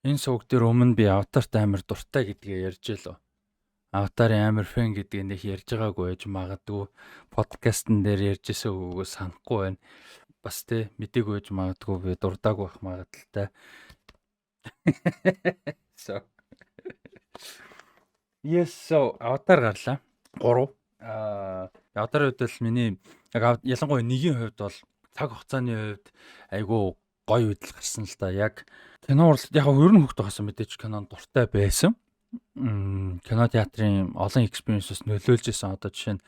Энэ сувг дээр өмнө би Аватарт амар дуртай гэдгээ ярьж лөө. Аватарын амар фэн гэдгийг нэг ярьж байгаагүй байж магадгүй подкастн дээр ярьж исэн үгөө санахгүй байна. Бас тэ мдэггүй байж магадгүй би дурдаагүй байх магадaltaй. So. Yes, so Аватар гарлаа. 3. Аватарын хувьд л миний яг ялангуяа нэгийн хувьд бол цаг хугацааны хувьд айгүй гоё үдэл гарсан л та. Яг кино урлал яг ер нь хөвгт байхсан мэдээч кинонд дуртай байсан. Кино театрын олон experience-с нөлөөлж исэн. Одоо жишээ нь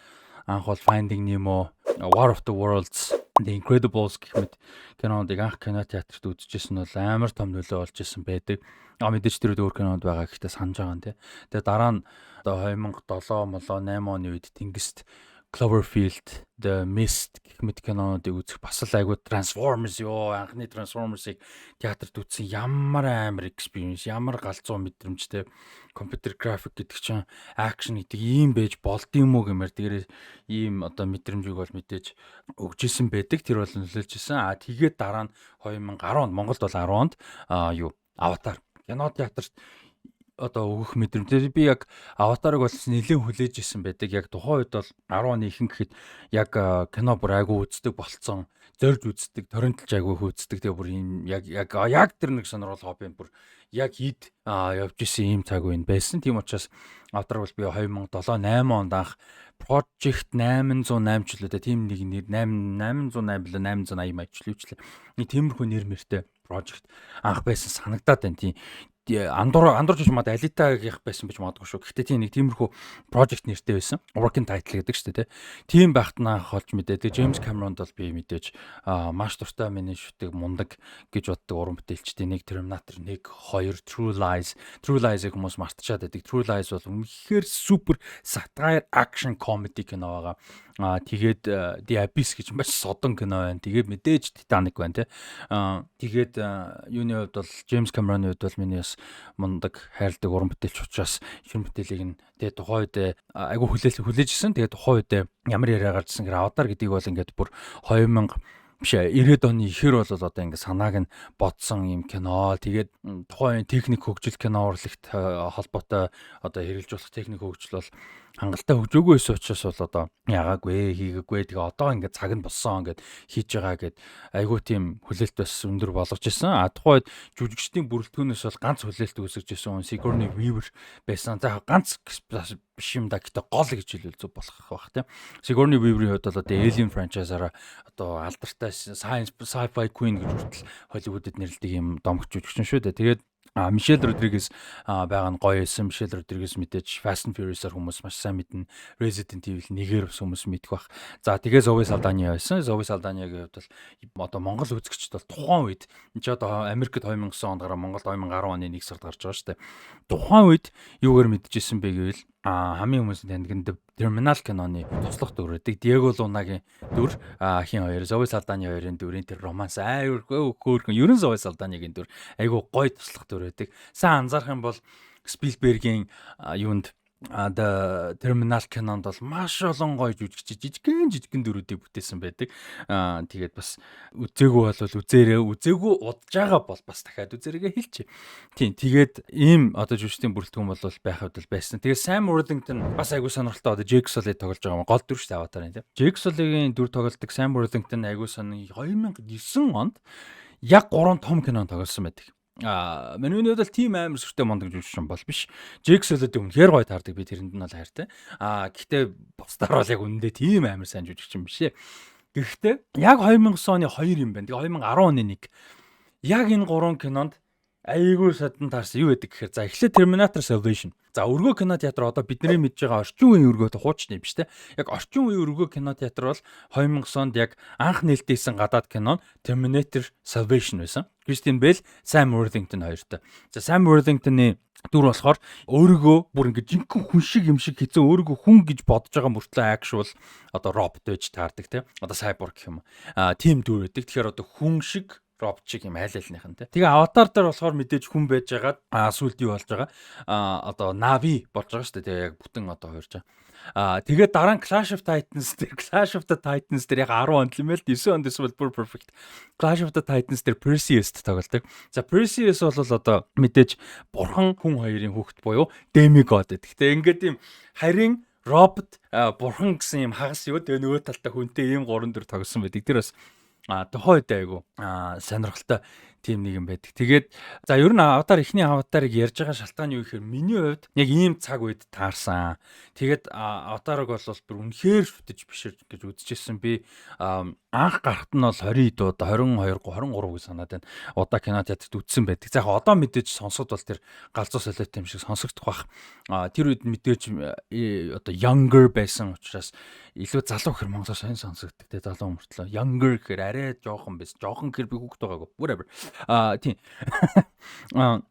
анх бол Finding Nemo, War of the Worlds, The Incredibles гэх мэт кинонуудыг анх кино театрт үзчихсэн бол амар том нөлөө болж исэн байдаг. Мэдээж тэр өөр кинонд байгаа гэхдээ санаж байгаа юм тий. Тэгээ дараа нь одоо 2007 8 оны үед Тэнгист Cloverfield, The Mist гэх мэт кинонуудыг үзэх бас л айгүй Transformers анхны Transformers-ыг театрт үзсэн ямар амар experience, ямар галзуу мэдрэмжтэй компьютер график гэдэг чинь акшн гэдэг ийм байж болд юм уу гэмээр тэгэр ийм одоо мэдрэмжийг бол мэдээж өгч исэн байдаг. Тэр бол нөлөөлж исэн. Тэгээд дараа нь 2010 Монголд бол 10-нд Аватар кино театрт одоо өгөх мэдрэмж. Би яг Аватарыг бол нэлээд хүлээж исэн байдаг. Яг тухайн үед бол 10 оны ихэнх гэхэд яг кино бүр айгу үздэг болцсон. Зорж үздэг, торренталж айгу үздэг. Тэгээ бүр ийм яг тэр нэг сонирхол хобби бүр яг ид явж исэн ийм цаг үе байсан. Тийм учраас Аватар бол би 2007 8 онд анх Project 808 ч үлээ тийм нэг нэр 808 билээ 880 маячлуучлаа. Нэг тиймэрхүү нэр мэртэй project анх байсан санагдаад байна. Тийм андуурж мад Алитагийнх байсан байж магадгүй шүү. Гэхдээ тийм нэг тиймэрхүү project нэртэй байсан. Working title гэдэг шүү дээ. Тийм байхад наах олж мэдээ. Джеймс Камеронд бол би мэдээж маш дуртай миний шүтэг мундаг гэж боддог уран бүтээлчдийн нэг Terminator 1 2 True Lies-ыг хүмүүс мартчихад байдаг. True Lies бол үнэхээр супер satire action comedy кино байгаа. Тэгээд The Abyss гэж маш содон кино байна. Тэгээд мэдээж Titanic байна тий. Тэгээд юуны хувьд бол Джеймс Камероны хувьд бол миний бас мундаг хайрладаг уран бүтээлч учраас шинэ бүтээлийг нь тэгээд тухайн үед айгүй хүлээжсэн. Тэгээд тухайн үед ямар яриа гарчсан гэхээр Аватар гэдгийг бол ингээд бүр 90-ад оны ихэр бол одоо ингээд санааг нь бодсон юм кино. Тэгээд тухайн техник хөгжил кино урлагт холбоотой одоо хэрэгжилж болох техник хөгжил бол хангалттай хөгжөөгүй байсан учраас бол одоо ягаагүй хийгээгүй. Тэгээ одоо ингээд цаг нь болсон ингээд хийж байгаа гэд айгүй тийм хүлээлт бас өндөр болгож исэн. Тухайн үед жүжигчдийн бүрэлдэхүүнээс бол ганц хүлээлт үүсгэж исэн Sigourney Weaver байсан. За ганц биш юм да гэхдээ гол гэж хэлвэл зөв болох байх тийм. Sigourney Weaver-ийн хувьд бол одоо Alien franchise-аараа одоо алдартай sci-fi queen гэж хүртэл Hollywood-д нэрлэдэг юм домогч жүжигчин шүү дээ. Тэгээд Мишель Родригес байгаа нь гоё байсан. Мишель Родригес мэдээж Fast and Furious-аар хүмүүс маш сайн мэднэ. Resident Evil 1-ээр бас хүмүүс мэдэх бах. За тэгээ Zoe Saldana байсан. Zoe Saldana-гийн хувьд бол одоо Монгол үзэгчд бол тухайн үед энэ одоо Америкт 2009 онд гараа Монголд 2010 оны 1 сард гарч байгаа шүү дээ. Тухайн үед юугаар мэдчихсэн бэ гэвэл хамгийн хүмүүсийн таньд Terminal киноны туслах дүр гэдэг Диего Лунагийн дүр хин хоёр Zoe Saldana хоёрын дүрийн тэр романс хөөрхөн ерөн Zoe Saldana-гийн дүр айгу гоё туслах дүр байдаг. Сайн анзаарах юм бол Spielberg-ийн юунд Terminal кинонд бол маш олон гоё жижигхэн дүрүүдийг бүтээсэн байдаг. Тэгээд бас үзээгүй бол үзээрээ үзээгүй удаж байгаа бол бас дахиад үзээрээ хэлчихье. Тийм тэгээд ийм одоо жүжигчдийн бүрэлдэхүүн бол байх хувьд л байсан. Тэгээд Sam Worthington бас айгүй сонирхолтой одоо Jake Sully тоглож байгаа гол дүр шүү дээ Аватарын тийм. Jake Sully-гийн дүр тоглолтог Sam Worthington айгүй сонир 2009 онд яг 3 том кинонд тоглосон байдаг. Миний хувьд бол тийм амар сүртэй мондог жүжигчин бол биш. Jake Sully-д үнэхээр гоё таардаг би тэрэнд нь бол хайртай. Гэхдээ бусдаар бол яг үнэндээ тийм амар сайн жүжигчин биш ээ. Гэхдээ яг 2009 оны 2 юм байна. Тэгээ 2010 оны 1. Яг энэ 3 кинонд айгүй садан таарсан юу гэдэг гэхээр за эхлээд Terminator Salvation. За өргөө кино театр одоо бидний мэдж байгаа орчин үеийн өргөө хуучны биш те. Яг орчин үеийн өргөө кино театр бол 2009 онд яг анх нээлттэйсэн гадаад кино Terminator Salvation байсан. Christian Bale, Sam Worthington хоёртой. За Sam Worthington-ы дүр болохоор өөрийгөө бүр ингэ жинхэнэ хүн шиг юм шиг хийцэн өөрийгөө хүн гэж бодож байгаа мөртлөө actual одоо робот байж таардаг те. Одоо cyborg гэх юм. Тим дүр байдаг. Тэгэхээр одоо хүн шиг робот шиг юм айлалныхан те. Тэгээ Аватар дээр болохоор мэдээж хүн байж байгаад сүлд юу болж байгаа. Одоо Нави болж байгаа шүү дээ. Тэгээ яг бүтэн одоо хоёрж байгаа. Тэгээд дараа нь Clash of Titans дээр Clash of the Titans дээр яг 10 онд юм л 9 онд эсвэл бүр perfect. Clash of the Titans дээр Perseus-т тоглодог. За Perseus бол одоо мэдээж бурхан хүн хоёрын хүүхэд буюу demigod гэдэг. Гэтэ ингээд юм харин робот бурхан гэсэн юм хагас юу тэгээ нөгөө талтай хүнтэй ийм 3-4 тогсон байдаг. Тэр бас тухайн үед айгу сонирхолтой тийм нэг юм байдаг. Тэгээд за ер нь аватар эхний аватарыг ярьж байгаа шалтгаан юу гэхээр миний хувьд яг ийм цаг үед таарсан. Тэгээд аватарыг бол бүр үнэхээр шүтэж бишэр гэж үзчихсэн. Би анх гарахт нь бол 20 удаа 22 23 гэж санаад байна. Удаа кино театрт үзсэн байдаг. За яг одоо мэдээж сонсоход бол тэр галзуу солиот юм шиг сонсогдох бах. Тэр үед мэдээж одоо younger байсан учраас илүү залуу гэхэр монголоор сайн сонсогддог. Тэ залуу мөртлөө younger гэхэр арай жоохон байсан. Жоохон гэхэр би хүүхэд байгаагүй. Whatever. Тийм.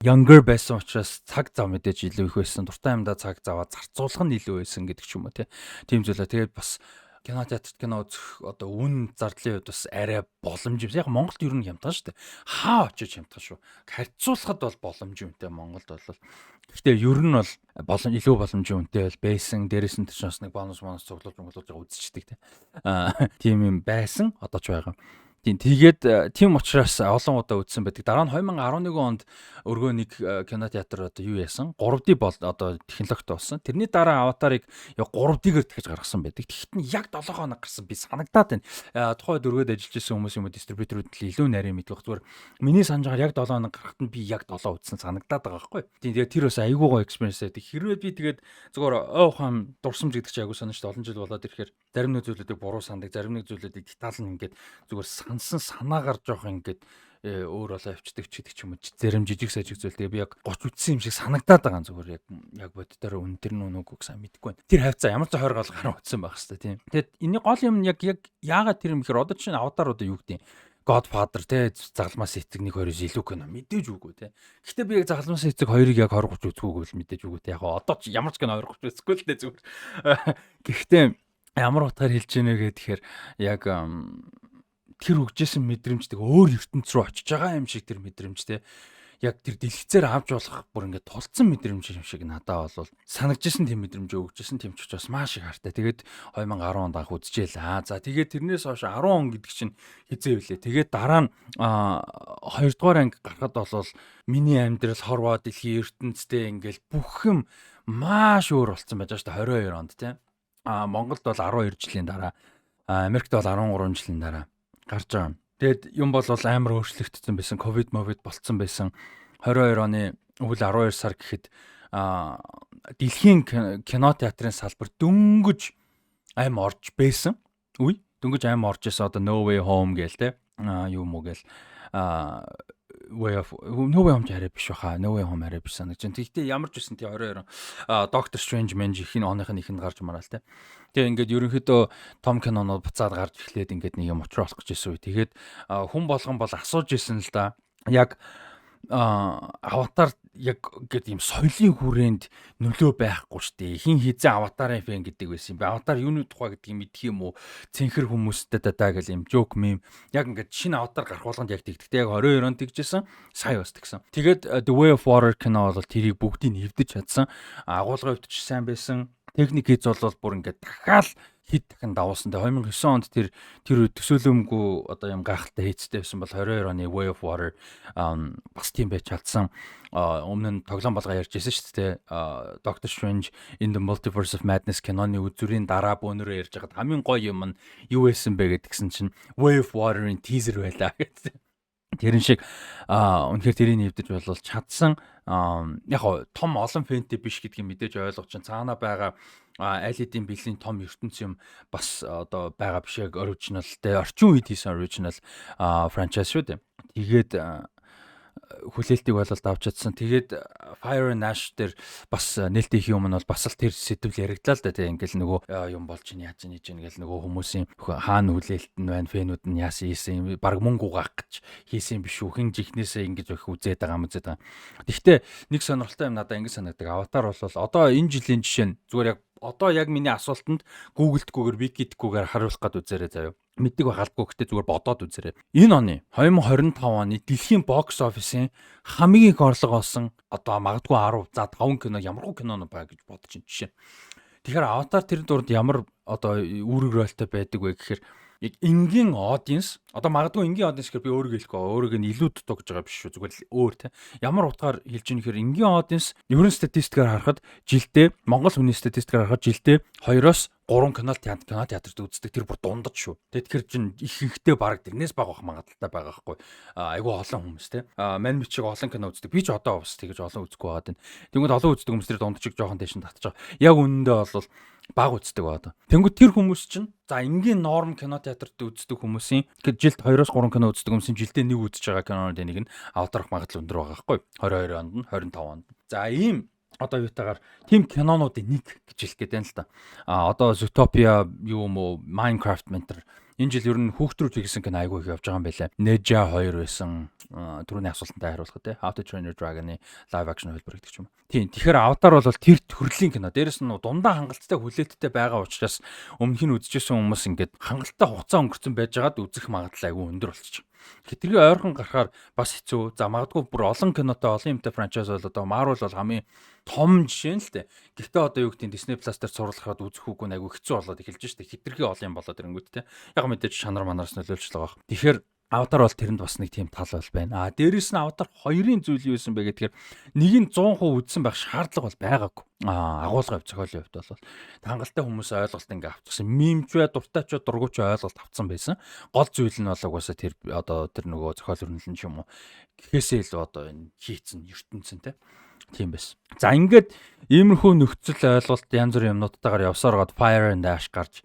Younger байсан учраас цаг зав мэдээж илүү их байсан. Дуртай юмдаа цаг заваа зарцуулах нь илүү байсан гэдэг ч юм уу тийм зүйлээ. Тэгээд бас кино театрт кино үзэх одоо үн зардлын хувьд бас арай боломж юм. Яг Монголд ер нь хямдхан шүү дээ. Хаа очиж хямдхан шүү. Харьцуулахад бол боломж юмтай Монголд бол. Гэхдээ ер нь бол илүү боломж юмтай бол байсан. Дээрээс нь ч бас нэг бонус цуглуулж үзчихдэг тийм юм байсан. Одоо ч байгаа. Тэгээд тийм учраас олон удаа үзсэн байдаг. Дараа нь 2011 онд өргөө нэг кино театр одоо юу яасан? 3D бол одоо технологитой болсон. Тэрний дараа аватарыг яг 3D-гээр дахиж гаргасан байдаг. Тэгэхэд нь яг 7 хоног гарсан. Би санагдаад байна. Тухайд өргөөд ажиллаж байсан хүмүүс юм уу дистрибьюторууд л илүү нарийн мэдвэх зүгээр. Миний санаж байгаа яг 7 хоног гарахад нь би яг 7 үзсэн санагдаад байгаа байхгүй. Тэгээд тэр бас айгүй гоо экспириенс байдаг. Хэрвээ би тэгээд зүгээр хам дурсамж гэдэг чи айгүй санаж олон жил болоод ирэхээр зарим нэг зүйлүүдийг буруу сандаг, зарим нэг зүйлүүдийг детал нь ингээд зүгээр сансан санаагаар жоох ингээд өөр болоо авчдаг ч гэдэг ч юм уу зарим жижиг сажиг зүйл тэгээ би яг 30 үтсэн юм шиг санагдаад байгаа зүгээр яг боддоор үн тэр нүгөө сайн мэдэхгүй байна. Тэр хавцаа ямар ч 20 гол гараа утсан байх хэвээр тийм. Тэгэд энэний гол юм яг яагаад тэр юм гэхээр одоо чинь аватар одоо юу гэдэг Godfather те загалмаас эцэг 1-2-оос илүү кино мэдээж үгүй те. Гэхдээ би яг загалмаас эцэг 2-ыг яг 20-30 үзэхгүйг л мэдээж үгүй те. Яг одоо ч ямар ч кино 20-30 үзэхгүй л те зүгээр. Гэхдээ ямар утгаар хэлж ийнэ гэхээр яг тэр үгжсэн мэдрэмжтэй өөр ертөнц рүү очиж байгаа юм шиг тэр мэдрэмж те. Яг тэр дэлгэцээр авч болох бүр ингээд тулцсан мэдрэмж юм шиг надад бол санагдчихсэн тийм мэдрэмж өгчсэн тийм ч учраас маш их хартай. Тэгээд 2010 онд анх үзчихээ л. За тэгээд тэрнээс хойш 10 он гэдэг чинь хизээ вүлээ. Тэгээд дараа нь 2 дугаар анги гарахад бол миний амьдрал хорвоо дэлхийн ертөнцтэй ингээд бүх юм маш өөр болсон байж байгаа шүү дээ 22 онд тийм. Монголд бол 12 жилийн дараа, Америкт бол 13 жилийн дараа гарч байгаа. Тэгэд юм бол амар өөрчлөгдсөн байсан. Ковид болцсон байсан. 22 оны өвөл 12 сар гэхэд дэлхийн кино театрын салбар дөнгөж аим орж байсан. Үгүй дөнгөж аим орж исэн одоо No Way Home гээл те. Юу муу гээл No Way Home арай биш баха. No Way Home арай биш санагч. Тэгэхдээ ямар ч байсан тий 22 Doctor Strange Mange их оных нь ихэнд гарч мараал те. Тэгээ ингээд ерөнхийдөө том кинонууд буцаад гарч эхлээд ингээд нэг юм очруулах гэж байсан үе. Тэгээд хүн болгон бол асууж исэн л да. Яг аватар яг гэдэг юм соёлын хүрээнд нөлөө байхгүй шүү дээ. Хин хизээ аватарын фэн гэдэг байсан юм. Аватар юуны тухай гэдгийг мэдх юм уу? Цэнхэр хүмүүстэй даа гэл юм joke meme. Яг ингээд шинэ аватар гарах болгонд яг тэгдэгтэй яг 22 онд тэгжсэн. Сая бас тэгсэн. Тэгээд The Way of Water кино бол тэрийг бүгдийг нэвдэж чадсан. Агуулгын хувьд ч сайн байсан. Техник хийц бол бүр ингээд дахиад хэд дахин давуулсан. Тэгээ 2009 онд тэр төсөөлөмгүй одоо юм гайхалтай хийцтэй байсан бол 22 оны Way of Water бас тийм байж чадсан. Өмнө нь тоглоом болгоо ярьж байсан шүү дээ. Doctor Strange in the Multiverse of Madness киноны үзүрийн дараа бөөнөрөө ярьж байгаад хамгийн гоё юм нь юу байсан бэ гэдгсэн чинь Way of Water-ын teaser байлаа гэсэн. Тэрэн шиг үнэхээр тэрийг нэвдэж болол чадсан. Яг том олон фэнтэй биш гэдгийг мэдээж ойлгож чинь цаана байгаа аль хэдийн бэлгийн том ертөнц юм бас одоо байгаа биш яг оригинал те орчин үед хийсэн оригинал франчайз шүү дээ. Тэгээд хүлээлтийг бол давж чадсан. Тэгээд Fire and Ash дээр бас нээлттэй их юм нь бол бас л тэр сэдвэл яригдлаа л да тийм ингээл нөгөө юм болж чинь яаж нэж ингээл нөгөө хүмүүсийн хаана хүлээлт нь байна, фэнүүд нь яасан хийсэн баг мөнгө угаах гэж хийсэн биш үү, хин жихнээсээ ингэж их үзээд байгаа юм үзээд байгаа. Гэхдээ нэг сонирхолтой юм надад ингэ санагддаг. Аватар бол одоо энэ жилийн жишээ нь зүгээр яг одоо яг миний асуултанд Google-дгүйгээр Wiki-дгүйгээр хариулах гээд үзээрэй заяа. Мэддэг байхалгүй гэхдээ зүгээр бодоод үзээрэй. Энэ оны 2025 оны дэлхийн бокс офисын хамгийн их орлого олсон одоо магадгүй 10 за 5 кино ямархуу кино байна гэж бодож чинь жишээ. Тэгэхээр Avatar тэр дурд ямар одоо үүрэг ролтой байдаг вэ гэхээр яг энгийн audience одоо магадгүй энгийн audience гэхээр би өөрийгөө хэлэхгүй өөрийгөө нь илүү дутуу гэж байгаа биш шүү зүгээр л өөр те ямар утгаар хэлж ийн гэхээр энгийн audience ерөн статистикээр харахад жилдээ Монгол хүний статистикээр харахад жилдээ 2-оос 3 кино театрт үздэг тэр бүр дундаж шүү. Тэгэхээр чин ихэнхдээ баг тэрнээс бага байх магадaltaй байгаа байхгүй. Айгүй олон хүмүүс те. Мань мичиг олон кино үздэг. Би ч одоо бас тэгэж олон үзэхгүй байгаа даа. Тэнгүүд олон үздэг хүмүүс тэр дундчиг жоохон дэшин татчих. Яг үнэндээ бол баг үздэг байгаа. Тэнгүүд тэр хүмүүс чинь за энгийн норм кино театрт үздэг хүмүүсийн жилд 2-оос 3 кино үздэг хүмүүсийн жилдээ нэг үзэж байгаа кинонууд нэг нь авдарах магадлал өндөр байгаа байхгүй 22 онд нь 25 онд. За ийм одоо юутагаар тим кинонуудын нэг гэж хэлэх гээд байна л да. Одоо Zootopia юу юм уу Minecraft ментер энэ жил ер нь хүүхдүүд хийсэн кино айгүй их явж байгаа юм байлаа. Ninja 2 байсан. Түрүүний асуултанд хариулах те. How to Train Your Dragon-ы live action хөлбөр гэдэг ч юм. Тийм. Тэгэхээр Avatar бол тэр төрлийн кино. Дээрэс нь дундаа хангалттай хүлээлттэй байгаа учраас өмнөх нь үзчихсэн хүмүүс ингээд хангалттай хугацаа өнгөрцөн байжгаад үзэх магадлал айгүй өндөр болчих. Хитрхи ойрхон гарахаар бас хэцүү. За магадгүй бүр олон кинотой олон юмтай франчайз бол одоо Marvel бол хамгийн том жишээ нь л дээ. Гэхдээ одоо юу гэдэг нь Disney Plus дээр цуурлахад үзэх үгүй айгүй хэцүү болоод эхэлж штэ. Хитрхи олон юм болоод ирэнгүүт те. Яг мэдээж шанар манараас нөлөөлж л байгаа. Тэгэхээр Avatar бол тэрэнд бас нэг тийм тал бол байна. Дээрээс нь Avatar 2-ын зүйл юу байсан бэ гэдгээр нэг нь 100% үзсэн байх шаардлага бол байгаагүй. Агуулга зохиолын хувьд бол хангалттай хүмүүс ойлголт ингээ авчихсан. Мимч бай, дуртайч, дургуйч ойлголт авцсан байсан. Гол зүйл нь бол угаасаа тэр одоо тэр нөгөө зохиол өрнөлөн ч юм уу. Гэхээсээ илүү одоо энэ хийцэн ертөнцийн те. Тийм байсан. За ингээд иймэрхүү нөхцөл ойлголт янз бүрийн юмнуудтайгаар явсаар гоод Fire and Ash гарч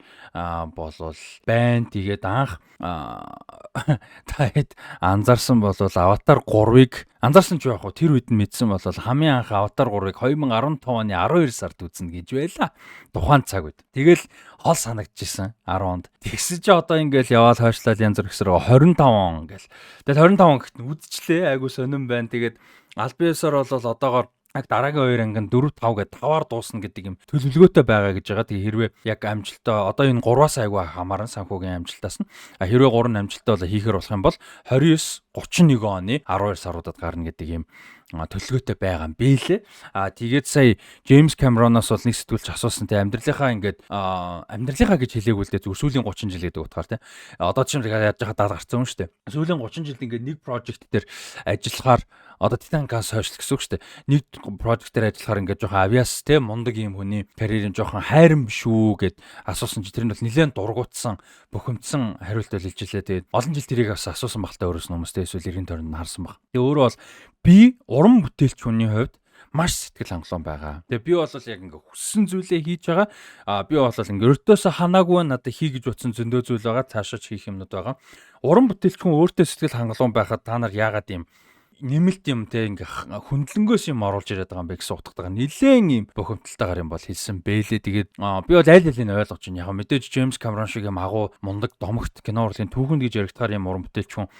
болвол байна. Тэгээд анх таад анзаарсан бол Avatar 3-ыг анзаарсан ч яах вэ? Тэр үед нь мэдсэн бол хамгийн анх Avatar 3-ыг 2015 оны 12 сард үзнэ гэж байла. Тухайн цаг үед. Тэгэл хол санагдчихсан 10 онд. Тэгсэн чи одоо ингээл яваал хойшлол янз бүр гэсрээ 25 он гэл. Тэгэл 25 он гэхт нь үдчихлээ. Айгу сонирн байна. Тэгээд аль биесээр бол одоогоор яг дараагийн 2 ангид 4 5 гээд 5-аар дуусна гэдэг юм төлөвлөгөөтэй байгаа гэж байгаа. Тэгээ хэрвээ яг амжилттай одоо энэ 3-аас айгүй хамааран санхүүгийн амжилтаас нь хэрвээ 3 амжилттай бол хийхэр болох юм бол 29 31 оны 12 саруудад гарна гэдэг юм төлөвлөгөөтэй байгаа юм бэлээ. Тэгээд сая Джеймс Камероноос бол нэг сэтгүүлч асуусан те амьдралынхаа гэж хэлээгүй л дээ зүгээр сүүлийн 30 жил гэдэг утгаар те. Одоо чинь яаж яхад 70 гарцсан юм шүү дээ. Сүүлийн 30 жилд ингээд нэг project дээр ажиллахаар одоо Titanic-аас хойш гэсэн үг шүү дээ. Нэг project дээр ажиллахаар ингээд жоохон авиас те мундаг юм хүний карьерийн жоохон хайран биш үү гэд асуусан чи тэр нь бол нэлээд дургуутсан бухимдсан хариулт хэлж илээ. Тэгээд олон жил тэрийг бас асуусан багтаа өөрөөс нь хүмүүстэй эсвэл иргэн тойронд нь харсан баг. Тэгээ өөрөө бол би уран бүтээлч хүний хувьд маш сэтгэл хангалуун байгаа. Тэгээ би бол яг ингээ хүссэн зүйлээ хийж байгаа. Би бол ингээ өртөөсө ханаагүй надад хий гэж утсан зөндөө зүйл байгаа. Цаашаа хийх юмнууд байгаа. Уран бүтээлч хүн өөртөө сэтгэл хангалуун байхад та нар яагаад юм нэмэлт юм те ингээ хөндлөнгөөс юм оруулж ирээд байгаа юм бэ гэсэн утгатайгаар нэлээд юм бохомдталтайгаар юм бол хэлсэн бэлээ. Тэгээд би бол аль алийг ойлгож байна. Яг мэдээж Джеймс Камерон шиг юм агуу мундаг домогт кино урлын түүхэнд гэж яригдахаар юм уран бүтээлч хүн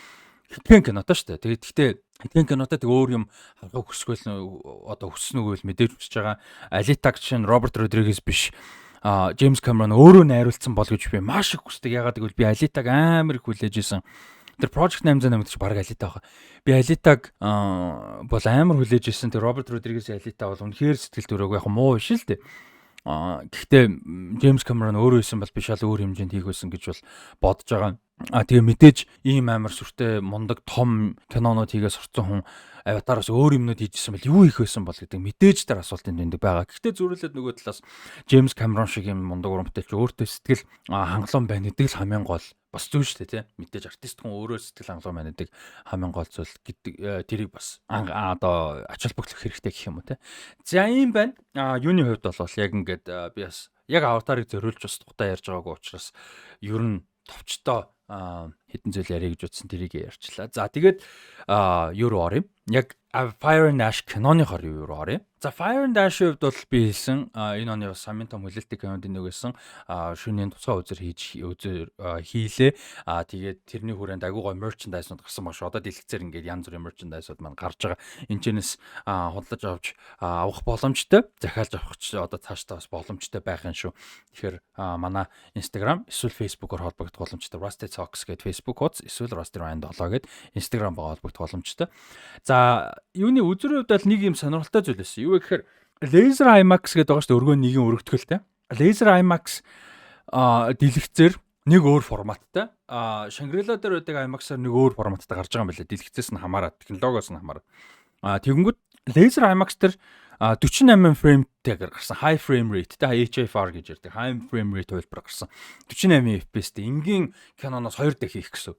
хитгэн кинотой шүү дээ. Тэгээд гэхдээ хитгэн кинотой тэг өөр юм харахыг хүсгэл одоо хүссэн үгүй л мэдээж хүсэж байгаа. Алитаг чинь Роберт Родригес биш. Джеймс Камерон өөрөө найруулсан бол гэж би маш их хүсдэг. Ягаад гэвэл би Алитаг амар их хүлээж исэн. Тэр Project 808 гэж баг Алита байгаа. Би Алитаг бол амар хүлээж исэн. Тэр Роберт Родригес Алита бол үнэхээр сэтгэл төрөөг яг муу биш л дээ. Гэхдээ Джеймс Камерон өөрөө исэн бол биш ал өөр хэмжээнд хийх байсан гэж бол бодож байгаа. Тэгээ мэдээж ийм амар сүртэй мундаг том кинонууд хийгээ сурцсан хүн Аватараас өөр юмнууд хийжсэн бол юу хийх байсан бол гэдэг мэдээж тэр асуултын дэнд байгаа. Гэхдээ зүрхлээд нөгөө талаас Джеймс Камерон шиг юм мундаг уран бүтээлч өөртөө сэтгэл хангалуун байна гэдэг л хамгийн гол бас зүйл шүү дээ тий. Мэдээж артист хүн өөрөө сэтгэл хангалуун байна гэдэг хамгийн гол зүйл гэдэг тэрийг бас одоо ач холбогдлох хэрэгтэй гэх юм уу тий. За ийм байна. Юуны хувьд бол яг ингээд би бас яг Аватарыг зориулж бас тухтай ярьж байгаагүй учраас ер нь товчтой хэдэн зүйл яриа гэж утсан тэрийг ярьчлаа. За тэгээд юу руу оръё? Яг Fire and Ash киноныхоор юу руу оръё? За Fire and Ash хувьд бол би хэлсэн энэ оны бас самын том хүлээлттэй кинонд нэг байсан шөнийн тусгай үзэр хийлээ. Тэгээд тэрний хүрээнд агуу гой merchandise-нууд гарсан баг шүү. Одоо дэлгэцээр ингээд янз бүрийн merchandise-ууд маань гарч байгаа. Энэчнээс худалдаж авч авах боломжтой, захиалж авах ч одоо цаашдаа бас боломжтой байх юм шүү. Тэгэхээр манай Instagram эсвэл Facebook-оор холбогдох боломжтой. Rusty Talks гэдэг Facebook хуудас эсвэл Rusty Ryan 7 гэдэг Instagram-аар холбогдох боломжтой. За юуны үзэр хувьд бол нэг юм сонирхолтой зүйл байсан. Юу вэ гэхээр Laser IMAX гэдэг байгаа шүү дээ. Өргөө нэгэн өргөтгөлтэй. Laser IMAX дэлгэцээр нэг өөр форматтай. Shangri-La дээр байдаг IMAX-аар нэг өөр форматтай гарч байгаа юм байна. Дэлгэцээс нь хамаарат, технологиос нь хамаарат. Тэгэнгүүт Laser IMAX дээр 48 фреймтэйгээр гарсан. High frame rate тэ HFR гэж ярьдаг. High frame rate хувилбар гарсан. 48 FPS-тэй энгийн киноноос 2 дахин их гэсэн.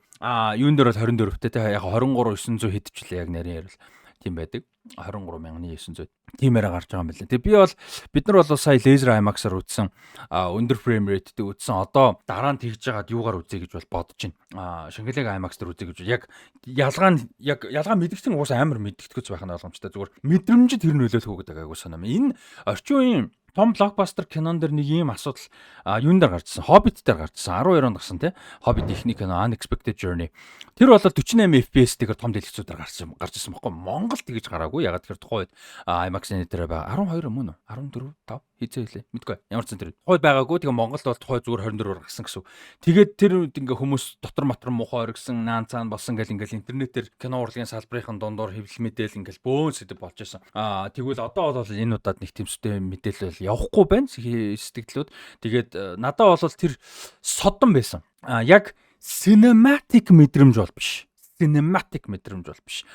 Юун дээр бол 24-тэй тэ яг 23900 хэдчихлээ яг нарийн ярил. Тийм байдаг. 23900. Тиймээрээ гарч байгаа юм байна. Тэгээ бид нар бол сая Laser IMAX-аар үзсэн өндөр frame rate-тэй үзсэн. Одоо дараа нь тэгж жагаад юугаар үзье гэж бол бодож байна. Shangri-La IMAX дээр үзье гэж яг ялгаа мэдгэцэн уус амар мэдгэцгэж байх нь ойлгомжтой. Зүгээр мэдрэмжид тэр нөлөөлөх үү гэдэг айгуу санаа. Энэ орчин үеийн том блокбастер кинон дэр нэг ийм асуудал юун дээр гарчсан. Hobbit дээр гарчсан. 12 онд гарсан тий. Hobbit ихний кино Unexpected Journey. Тэр бол 48 FPS-тэйгээр том дэлгэцүүдээр гарч ирсэн байхгүй. Монгол тэгж гараагүй. Ягаад тэгэхээр тухайн үед IMAX-ийн дээр байгаа 12 мөн үү? 14 5 хизээ хэлээ. Мэдгүй. Ямар ч зэн тэр. Тухайд байгаагүй. Тэгээ Монголд бол тухай зүгээр 24-оор гарсан гэсэн. Тэгээд тэр ингээ хүмүүс дотор мухаа оргисон, наан цаан болсон гэл ингээл интернетээр кино урлагийн салбарын дундуур хэвлэл мэдээл ингээл бөөн сэдв болж байсан. Тэгвэл одоо бол энэ удаад нэг тэмцтэй мэдээлэл явахгүй байна сэтгэлдлүүд. Тэгээд надад бол тэр содон байсан. Яг cinematic мэдрэмж бол биш. Cinematic мэдрэмж бол биш.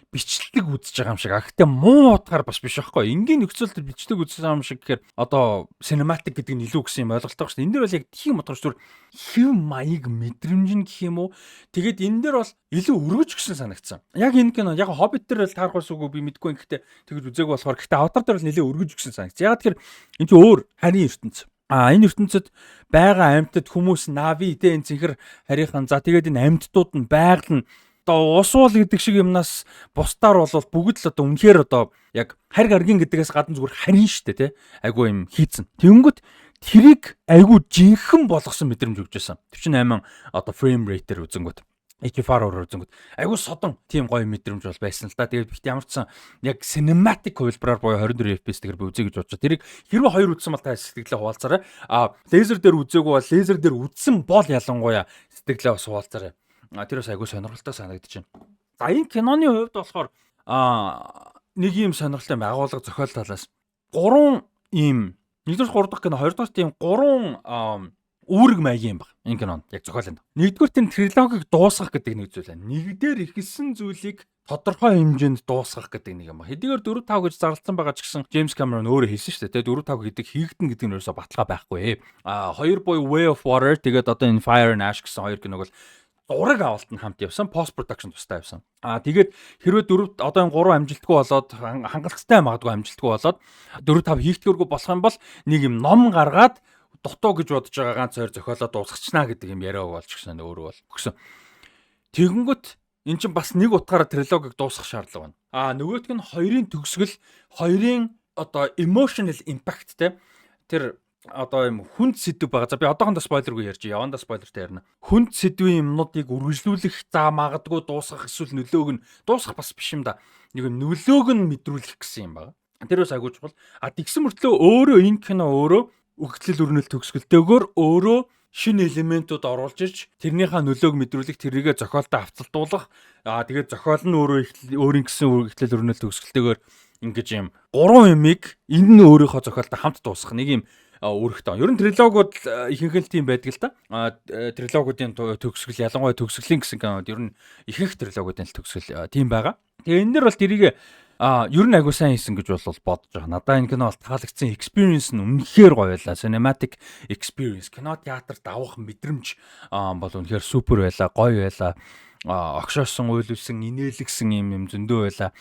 Бичлэг үзэж байгаа юм шиг. Гэхдээ муу утгаар бас биш байхгүй. Энгийн нөхцөл төр бичлэг үзэж байгаа юм шиг гэхээр одоо cinematic гэдэг нь илүү гэсэн юм ойлголттой шүү дээ. Энэ дэр бол яг тийм утгаар зүгээр хэв маяг мэдрэмж нь гэх юм уу. Тэгээд энэ дэр бол илүү өргөж гисэн санагдсан. Яг энэ кино яг Hobbit дээр л таарахгүйс үгүй би мэдгүй. Гэхдээ тэгж үзээгүй болохоор гэхдээ Avatar дээр бол нэлээ өргөж гисэн санагдсан. Яг тэгэхээр энэ чинь өөр харийн ертөнц. Энэ ертөнцид байгаа амьтад хүмүүс Navi тэ энэ зинхэр харийнхан. За тэгээд энэ амьтдууд нь байгаль нь ус уул гэдэг шиг юмнаас бусдаар бол бүгд л одоо үнэхээр одоо яг харь гаргийн гэдгээс гадна зүгээр харин штэ тий. Айгу юм хийцэн. Тэнгүүт тэрийг айгу жинхэнэ болгосон мэдрэмж өгч байсан. 48 одоо frame rate-ээр үзэнгүүт HFR-оор үзэнгүүт айгу содон тийм гоё мэдрэмж бол байсан л да. Тэгээд бихт ямар ч сан яг cinematic хувилбараар буюу 24 FPS-ээр би үзье гэж бодож байгаа. Тэрийг хэрвээ хоёр үзсэн бол та сэтгэлээ хуваалцаарай. Laser дээр үзээгүй бол laser дээр үзсэн бол ялангуяа сэтгэлээ бас хуваалцаарай. Тэр бас айгүй сонирхолтой санагдаж байна. За энэ киноны хувьд болохоор нэг ийм сонирхолтой агуулга зохиол талаас 3 ийм 1-р 3 дахь кино 2-р тийм 3 үүрэг маягийн баг энэ кинонд яг зохиолын. 1-р тийм трилогиг дуусгах гэдэг нэг зүйл байна. Нэгдээр ихэлсэн зүйлийг тодорхой хэмжээнд дуусгах гэдэг нэг юм ба. Хэдийгээр 4 5 гэж зарласан байгаа ч гэсэн James Cameron өөрөө хэлсэн шүү дээ. 4 5 гэдэг хийгдэн гэдэг нь ерөөсө баталгаа байхгүй. 2 буюу Way of Water тэгээд одоо энэ Fire and Ash гэсэн хоёр киног бол зураг авалт нь хамт явсан, post production тустай явсан. Тэгээд хэрвээ 4 одоо энэ 3 амжилтгүй болоод хангалттай магадгүй амжилтгүй болоод 4 5 хийхдгээргүй болох юм бол нэг юм ном гаргаад дутуу гэж бодож байгаа ганц хоёр зохиолоо дуусгачнаа гэдэг юм яриа болж гисэн өөрөө бол өгсөн. Тэгэнгүүт эн чинь бас нэг утгаараа трилогиг дуусгах шаардлага байна. Нөгөөтг нь хоёрын төгсгөл, хоёрын одоо emotional impact тэр одоо юм хүнд сэдв байгаа. За би одоохондоо спойлергүй ярьж явандаа спойлертай ярина. Хүнд сэдвийн юмнуудыг үргэлжлүүлэх магадгүй дуусгах эсвэл нөлөөг нь дуусгах бас биш юм да. Нэг юм нөлөөг нь мэдрүүлэх гэсэн юм байна. Тэр бас агуу чухал. Тэгсэн мөртлөө өөрөө энэ кино өөрөө өгөгдөл өрнөл төгсгөлтэйгээр өөрөө шинэ элементүүд оруулж ирж тэрнийхээ нөлөөг мэдрүүлэх тэрийгэ зохиолтой авцалдуулах. Тэгээд зохиол нь өөрөө өөрийн гэсэн өгөгдөл өрнөл төгсгөлтэйгээр ингэж юм 3 юмыг энэ нь өөрийнхөө зохиолтой хамт дуусгах нэг юм үүрэгтэй. Ер нь трилогууд ихэнх нь тийм байдаг л да. Трилогуудын төгсгөл ялангуяа төгсгөлийн гэсэн кинод ер нь ихэнх трилогуудын төгсгөл тийм байгаа. Тэгээ энэ дэр бол тэрийг ер нь агуу сайн хийсэн гэж бол бодож байгаа. Надаа энэ кино бол таалагдсан experience нь үнэхээр гоё байлаа. Cinematic experience, кино театрт авах мэдрэмж бол үнэхээр супер байлаа, гоё байлаа. Огшоосон, уйлвсан, инээлгсэн юм зөндөө байлаа.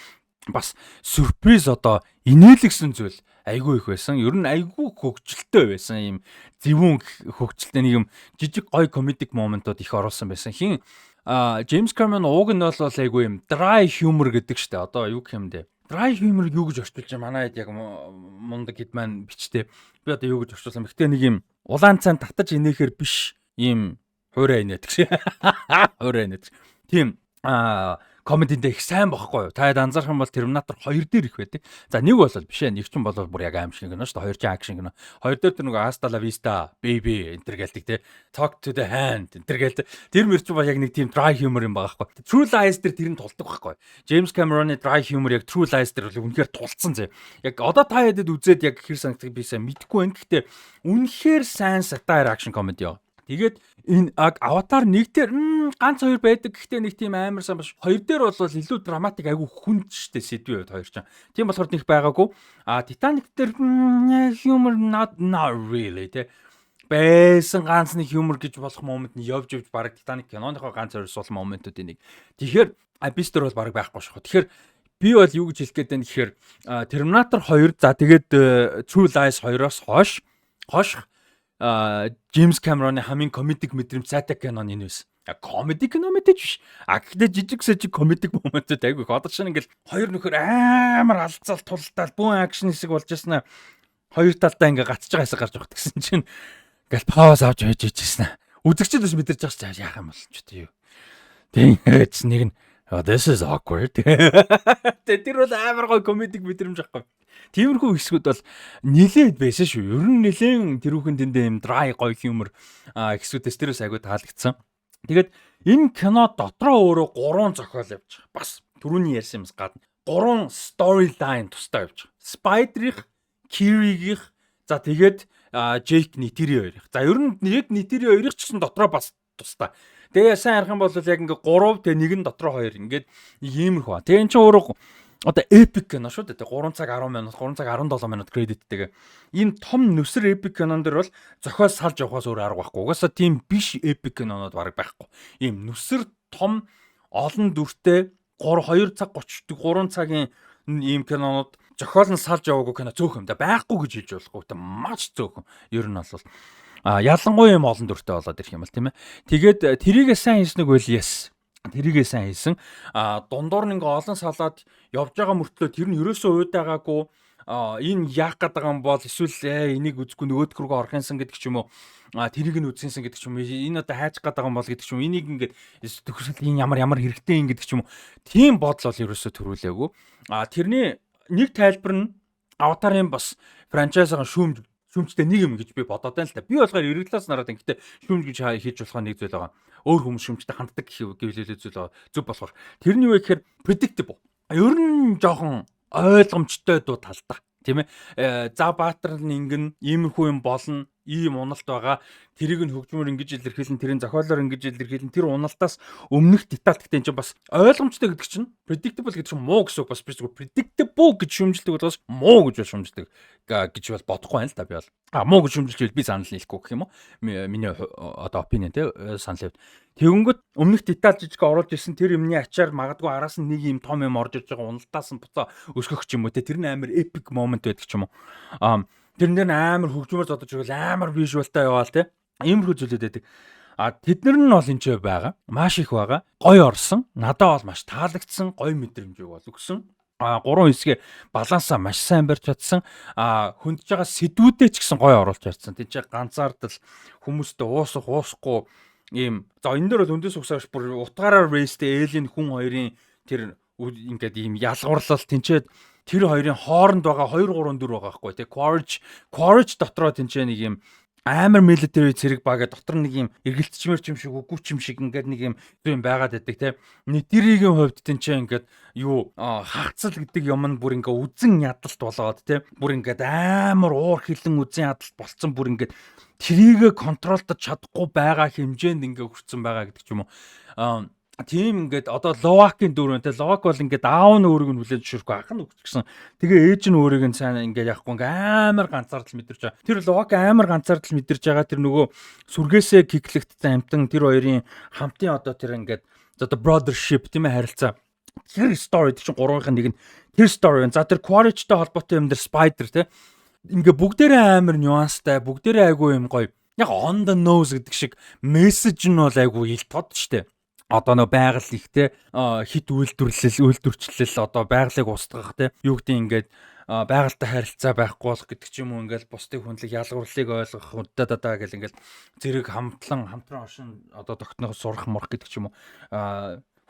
Бас сюрприз одоо инээлгсэн зүйл айгүй их байсан. Ер нь айгүй хөгжилтэй байсан. Ийм зөвүүн хөгжилтэй нэг юм жижиг гоё комедик моментууд их оруулсан байсан. Хин James Cameron ууг нь бол айгүй юм dry humor гэдэг штэ. Одоо юу гэх юм бэ? Dry humor юу гэж орчуулж байгаа манайд яг мундаг хэд маань бичтэй. Би одоо юу гэж орчуулсан бэ? Гэтэ нэг юм улаан цан татаж инээхээр биш ийм хуурай инээдэг шээ. Хуурай инээдэг. Тийм комединд их сайн байхгүй юу? Та анзаарах юм бол Terminator 2 дээр их байдаг. За нэг бол биш ээ. Нэг ч бол бүр яг аимшиг кино шүү дээ. 2 ч акшн кино. 2 дээр тэр нөгөө Hasta la Vista, Baby энтер гэлдэг те. Talk to the Hand энтер гэлдэг. Тэр мөр ч бол яг нэг тийм dry humor юм байгаа байхгүй. True Lies дээр тэр нь тулдаг байхгүй. James Cameron-ы dry humor яг True Lies дээр бол үнэхээр тулцсан зэ. Яг одоо та ядэд үзээд яг хэр санагдгийг би сайн мэдэхгүй байна. Гэхдээ үнэхээр сайн satire action comedy яа. Тэгээд энэ Аватар 1 дээр ганц 2 байдаг. Гэхдээ нэг тийм амар сан биш. 2 дээр бол илүү драматик айгүй хүнд штэ сэдвээ 2 ч. Тийм болохоор нэг байгаагүй. Titanic дээр humor not really те. Байсан ганц нэг humor гэж болох момент нь явж баг Titanic киноныхоо ганц 2 сул моментуудын нэг. Тэгэхээр Abyss дээр бол баг байхгүй шүү. Тэгэхээр би бол юу гэж хэлэх гээд байна гэхээр Terminator 2 за тэгээд True Lies 2-оос хойш Джеймс Камероны хамгийн комедик мэдрэмж сайтай кино нь энэ байсан. Комеди кино мэдээж биш. Гэхдээ жижиг сэжиг комедик моментууд айгүй их. Одоо чинь ингээл хоёр нөхөр амар алцал тултал бүүн акшн хэсэг болж яснаа. Хоёр талдаа ингээ гатж байгаа хэсэг гарч байгаа гэсэн чинь ингээл пауз авч байж ижсэн. Үзэгчд бас мэдэрч байгаа ч яах юм бол ч тийм. Тэгээд нэг нь this is awkward. Тэр бол амар гой комедик мэдрэмж ахгүй. Тиймэрхүү хэсгүүд бол нилээд байсан шүү. Ер нь нилээн тэрүүхэн дэндээ юм dry гоё humor хэсгүүдээс тэрээс айгүй таалагдсан. Тэгээд энэ кино дотроо өөрөө 3 зохиол явж байгаа. Бас түрүүний ярьсан юмс гадна 3 storyline тусдаа явж байгаа. Spider-ийн, Kiri-ийн, за тэгээд Jake Neytiri хоёрын. За ер нь яг Neytiri хоёрын ч гэсэн дотроо бас тусдаа. Тэгээ сайн ярих юм бол яг ингээ 3 тэгээ нэг нь дотроо 2 ингээд иймэрхүү ба. Тэгээ эн чинь өөрөө одоо epic кино шүү дээ. 3 цаг 10 минут, 3 цаг 17 минут кредиттэйгээ. Ийм том нүсэр epic кинон дэр бол зохиол салж явахаас өөр арга байхгүй. Угаасаа тийм биш epic кинонод бараг байхгүй. Ийм нүсэр том олон дүртэй 2 цаг 33 цагийн ийм кинонод зохиол нь салж яваагүй кино зөөхөн да байхгүй гэж хэлж болохгүй. Маш зөөхөн. Ер нь бол ялангуяа юм олон дүртэй болоод ирэх юм бол тийм ээ. Тэгээд тэрийгээ сайн хийснэг байл yes. Тэрийгээ сайн хийсэн. Дундуур нь ингээ олон салаад явж байгаа мөртлөө тэр нь ерөөсөө уйдаагаагүй энэ яах гээд байгаа юм бол эсвэл энийг үзгүй нөгөөдг рүү орох юмсан гэдэг ч юм уу. Тэрийг нь үзсэнсэн гэдэг ч юм уу. Энэ одоо хайж гээд байгаа юм бол гэдэг ч юм. Энийг ингээ төгсөл энэ ямар хэрэгтэй юм гэдэг ч юм уу. Тийм бодол бол ерөөсөө төрүүлээгүй. Тэрний нэг тайлбар нь Аватарын бас франчайзын шүүмжтэй нэг юм гэж би бодоод байна л да. Би болохоор эргэлээс нараад байна. Гэтэ шүүмж гэж хийж болох нэг зүйл байгаа. Өөр хүмүүс шүүмжтэй ханддаг гэвэл зүйл зүг болохоор тэрний юу гэхээр predictable. Ер нь жоохон ойлгомжтой дуу талдаа. Тийм ээ. За Баатар нь ингэн иймэрхүү юм болно. Ийм уналт байгаа. Тэрийг нь хөгжмөр ингэж илэрхийлэн, тэрийн зохиолоор ингэж илэрхийлэн, тэр уналтаас өмнөх деталь гэдэг чинь бас ойлгомжтой гэдэг чинь predictable гэдэг чинь муу гэсэн үг бас биш. Predictable гэж шүүмжилдэг болохоос муу гэж шүүмжилдэг гэж бол бодохгүй байна л да би бол. Муу гэж шүүмжилж би санал нийлэхгүй гэх юм уу? Миний одоо opinion те санал хэвд. Тэгэнгүүт өмнөх деталь жижиг оруулж ирсэн тэр юмны ачаар магадгүй араас нь нэг юм том юм орж ирж байгаа уналтаас нь буцаа өсгөх ч юм уу те тэр нь амар epic moment байдаг ч юм уу. Тэрэн дээр амар хөгжмөр зодож ирвэл амар вижуалтай яваал те. Иймэрхүү зүйлүүд байдаг. Тэднэр нь бол энэ ч байгаа. Маш их байгаа. Гоё орсон. Надад бол маш таалагдсан. Гоё мэдрэмжийг бол өгсөн. 3 хэсгээ балансаа маш сайн барьж чадсан. Хөндөж байгаа сэдвүүдээ ч гэсэн гоё оруулж чадсан. Тэнд чинь ганцаардал хүмүүстэй уусахгүй ийм. За энэ дээр бол өндөс угсааш бүр утгаараа рейстэй элийн хүн хоёрын тэр ингээд ийм ялгуурлал тэнцээд тэр хоёрын хооронд байгаа 2 3 4 байгаа байхгүй тий Quaritch дотроо тэнцээ нэг юм амар military зэрэг бага дотор нэг юм эргэлтчмэр юм шиг үгүй юм шиг ингээд нэг юм байгаад байдаг тий Нэтиригийн хувьд тэнцээ ингээд юу хагцал гэдэг юм нь бүр ингээд үзэн ядалт болоод тий бүр ингээд амар уур хилэн үзэн ядалт болцсон бүр ингээд трийгээ контролдож чадахгүй байгаа хэмжээнд ингээд хүрсэн байгаа гэдэг ч юм уу тийм ингээд одоо Ловакийн дөрөв те Ловак бол ингээд аав нь өөрийг нь хүлээж зөвшөөрөхгүй ах нь өгчихсэн. Тэгээ ээж нь өөрийг нь сайн ингээд яахгүй ингээд амар ганцаардал мэдэрч байгаа. Тэр Ловак амар ганцаардал мэдэрч байгаа тэр нөгөө сүргээсээ киклэгдсэн амтан тэр хоёрын хамтын одоо тэр ингээд одоо brothership тийм ээ харилцаа. Тэр story чинь гурвынх нь нэг нь тэр story. За тэр Quaritchтай холбоотой юм дээр Spider те ингээд бүгдээрээ амар нюанстай бүгдээрээ айгүй юм гоё. Яг on the nose гэдэг шиг мессеж нь бол айгүй ил тод штэ. Одоо нөө байгаль ихтэй хит үйлдвэрчлэл одоо байгалыг устгах те юу гэдэг ингээд байгальтай харилцаа байхгүй болох гэдэг ч юм уу ингээд бусдыг хүндлэх ялгуурлыг ойлгох удаа гэл ингээд зэрэг хамтран оршин одоо тогтнох сурах мурах гэдэг ч юм уу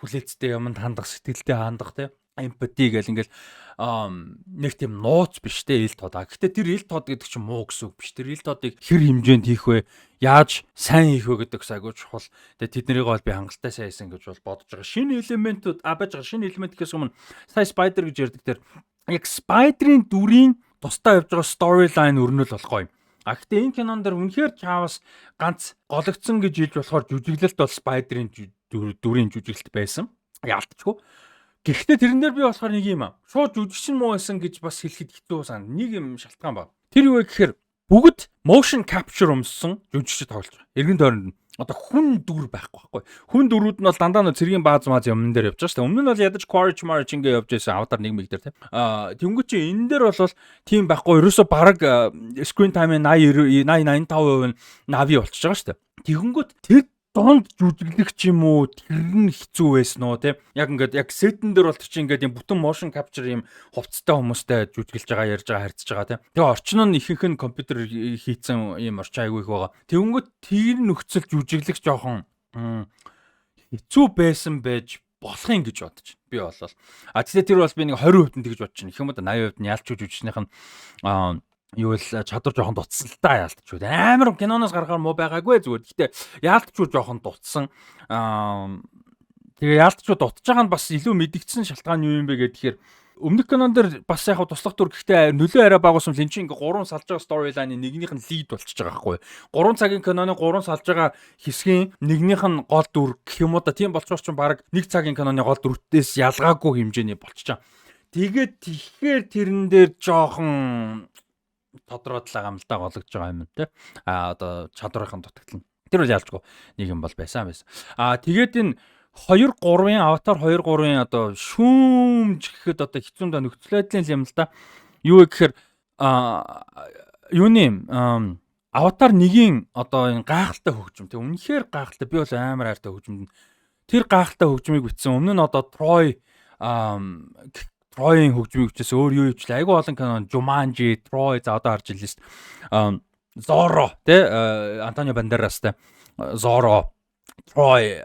хүлээлттэй юмд хандах, сэтгэлтэй хандах те empathy гэл ингээл нэг тийм нууц биш те ил тод. Гэхдээ тэр ил тод гэдэг чинь муу гэсэн үг биш. Тэр ил тодыг хэр хэмжээнд хийх вэ? Яаж сайн хийх вэ гэдэг айгүй чухал. Тэгээ тэднийг бол би хангалттай сайн хийсэн гэж бол бодож байгаа. Шинэ элементүүд байж байгаа. Шинэ элемент гэхээс өмнө сая Spider гэж ярьдаг тэр яг Spider-ийн дүрийн тусдаа явж байгаа storyline өрнөл болохгүй. Гэхдээ энэ кинон дэр үнэхээр чаавас ганц гологцсон гэж хэлж болохоор жүжиглэлт бол Spider-ийн дүрийн жүжиглэлт байсан. Яалтчгүй. Гэхдээ тэрэн дээр би болохоор нэг юм аа. Шууд жүжигчин муу байсан гэж бас хэлэхэд хэцүү сан. Нэг юм шалтгаан ба. Тэр юу вэ гэхээр бүгд motion capture өмссөн жүжигчд тоглож байгаа. Эргэн тойронд одоо хүн дүр байхгүй. Хүн дүрүүд нь бол дандаа нөө цэргийн бааз мааз юмн дээр явж байгаа шүү дээ. Өмнө нь бол ядаж Quaritch March ингээ явж байсан Avatar 1 мэг дээр тийм. Тэнгүү чи энэ дээр бол тийм байхгүй. Ерөөсө баг screen time-ийн 80-85% нь Navi болчихж байгаа шүү дээ. Тэгэнгүүт тэр донд жүжиглэх юм уу тэр нь хэцүү байсан уу тийм яг ингээд яг сетэн дээр бол чи ингээд юм бүтэн motion capture юм хувцастай хүмүүстэй жүжиглэж байгаа ярьж байгаа харьцаж байгаа тийм тэгээ орчин нь ихэнх нь компьютер хийцэн юм орчин айгүй их байгаа тэгэнгүүт тэр нөхцөл жүжиглэх жоохон хэцүү байсан байж болох юм гэж бодож би болол тэгэхээр тэр бол би нэг 20% нь тэгж бодож байна их юм да 80% нь ялч жүжигчнийх нь юу л чадвар жоохон дутсан л та яалтчгүй. Амар киноноос гарахаар муу байгаагүй зүгээр. Гэтэ яалтчгүй жоохон дутсан. Тэгээ яалтчгүй дутж байгаа нь бас илүү мэдгдсэн шалтгаан юу юм бэ гэхээр өмнөх кинон дэр бас яг туслах дүр гэхдээ нөлөө арай багуулсан л эн чинь ингээ 3 салж байгаа storyline-ийн нэгнийх нь лид болчихж байгаа байхгүй. 3 цагийн киноны 3 салж байгаа хэсгийн нэгнийх нь гол дүр гэх юм уу да тийм болчоор ч баг 1 цагийн киноны гол дүртээс ялгаагүй хэмжээний болчихж байгаа. Тэгээд тэгэхээр тэрэн дээр жоохон тодорхойлоо юм л да гологж байгаа юм те одоо чадварынхан дутагдал. Тэр бол ялчгүй нэг юм бол байсан. Тэгээд энэ 2-3-ын Avatar 2-3-ын одоо шүүмж гэхэд одоо хэцүүн да нөхцөл байдлын юм л да. Юу гэхээр юуны Avatar 1-ийн одоо энэ гайхалтай хөгжим те үнэхээр гайхалтай би бол амар хайртай хөгжимд. Тэр гайхалтай хөгжмийг бичсэн. Өмнө нь одоо Troy-ийн хөгжмийг бичээс өөр юу ивчлээ. Айгүй олон кинон Jumanji, Troy за одоо харж илээ шүү дээ. Zorro тэ Антонио Бандерастай Zorro, Troy,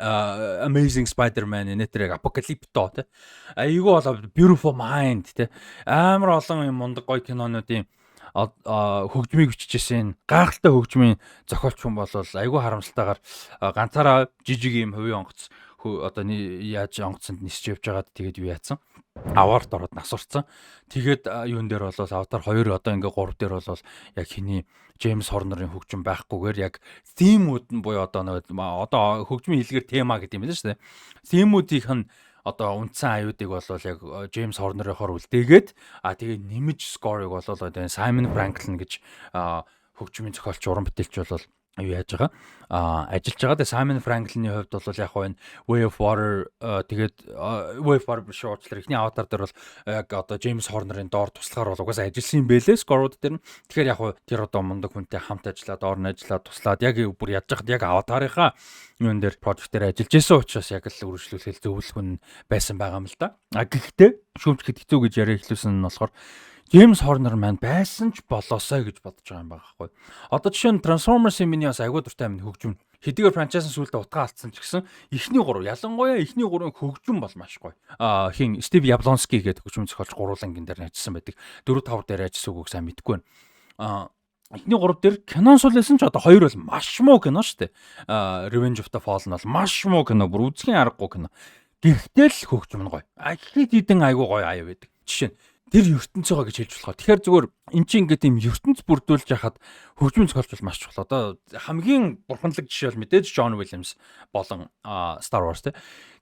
Amazing Spider-Man нэтэрэг Apocalypto тэ. Айгүй болоо Beautiful Mind тэ. Амар олон юм мундаг гоё кинонуудын хөгжмийг бичижсэн гайхалтай хөгжмийн зохиолч хүн болол айгүй харамсалтайгаар ганцаараа жижиг юм хувийн онгоц одоо яаж онгоцонд нисэж явж байгаад тэгээд юу яатсан аваарт ороод насурцсан. Тэгээд юун дээр бол Avatar 2 одоо ингээ 3 дээр бол яг хиний Джеймс Хорнерын хөгжим байхгүйгээр яг theme-үүд нь буюу одоо хөгжмийн хэлгээр тема гэдэг юм байна шүү дээ. Theme-үүдийнх нь одоо үндсэн аюудыг бол яг Джеймс Хорнерынхоор үлдээгээд тэгээд нэмж score-ыг бол одоо Simon Franklin гэж хөгжмийн зохиолч уран бүтээлч бол юу яаж байгаа ажиллаж байгаа. Тэгээ Simon Franklin-ийн хувьд бол яг энэ Way of Water тэгээд Way of Water шоучлаар ихний Avatar дээр бол яг одоо James Horner-ын доор туслахаар бол угаасаа ажилласан юм бэлээ score-ууд дээр нь. Тэгэхээр яг тэр одоо мундаг хүнтэй хамт ажиллаад доор нь ажиллаад туслаад яг бүр яаж яхад яг Avatar-ынхаа юун дээр project дээр ажиллаж исэн учраас яг л үргэлжлүүлэх зөвлөх нь байсан байгаа юм л да. Гэхдээ шүүмжлэхэд хэцүү гэж яриа эхлүүлсэн нь болохоор Джеймс Хорнер маань байсан ч болоосой гэж бодож байгаа юм байгаа байхгүй. Одоо жишээ нь Transformers-ийн миний бас агуу дуртай минь хөгжим. Хэдийгээр франчайзын сүлдө утгаа алдсан ч гэсэн эхний 3 ялангуяа эхний 3-ын хөгжим бол маш гоё. Хин Стив Яблонский гэдэг хөгжим зохиолч гурвангийн дээр ажилласан байдаг. 4-5 дээр ажилласан үгүйг сайн мэдгүй байна. Эхний 3 дээр кинон суулсан ч одоо 2 бол маш муу кино шүү дээ. Revenge of the Fallen бол маш муу кино, бүр үзхийн аргагүй кино. Гэхдээ л хөгжим нь гоё. Хэд хэдэн айгуу гоё аяа байдаг. Жишээ нь тэр ертөнцөөгөө гэж хэлж болохоор. Тэгэхээр зүгээр эн чинь ингээд юм ертөнц бүрдүүлж яхад хөгжмийн зохиолч бол маш чухал. Одоо хамгийн бурханлаг жишээ бол мэдээж John Williams болон Star Wars тэ.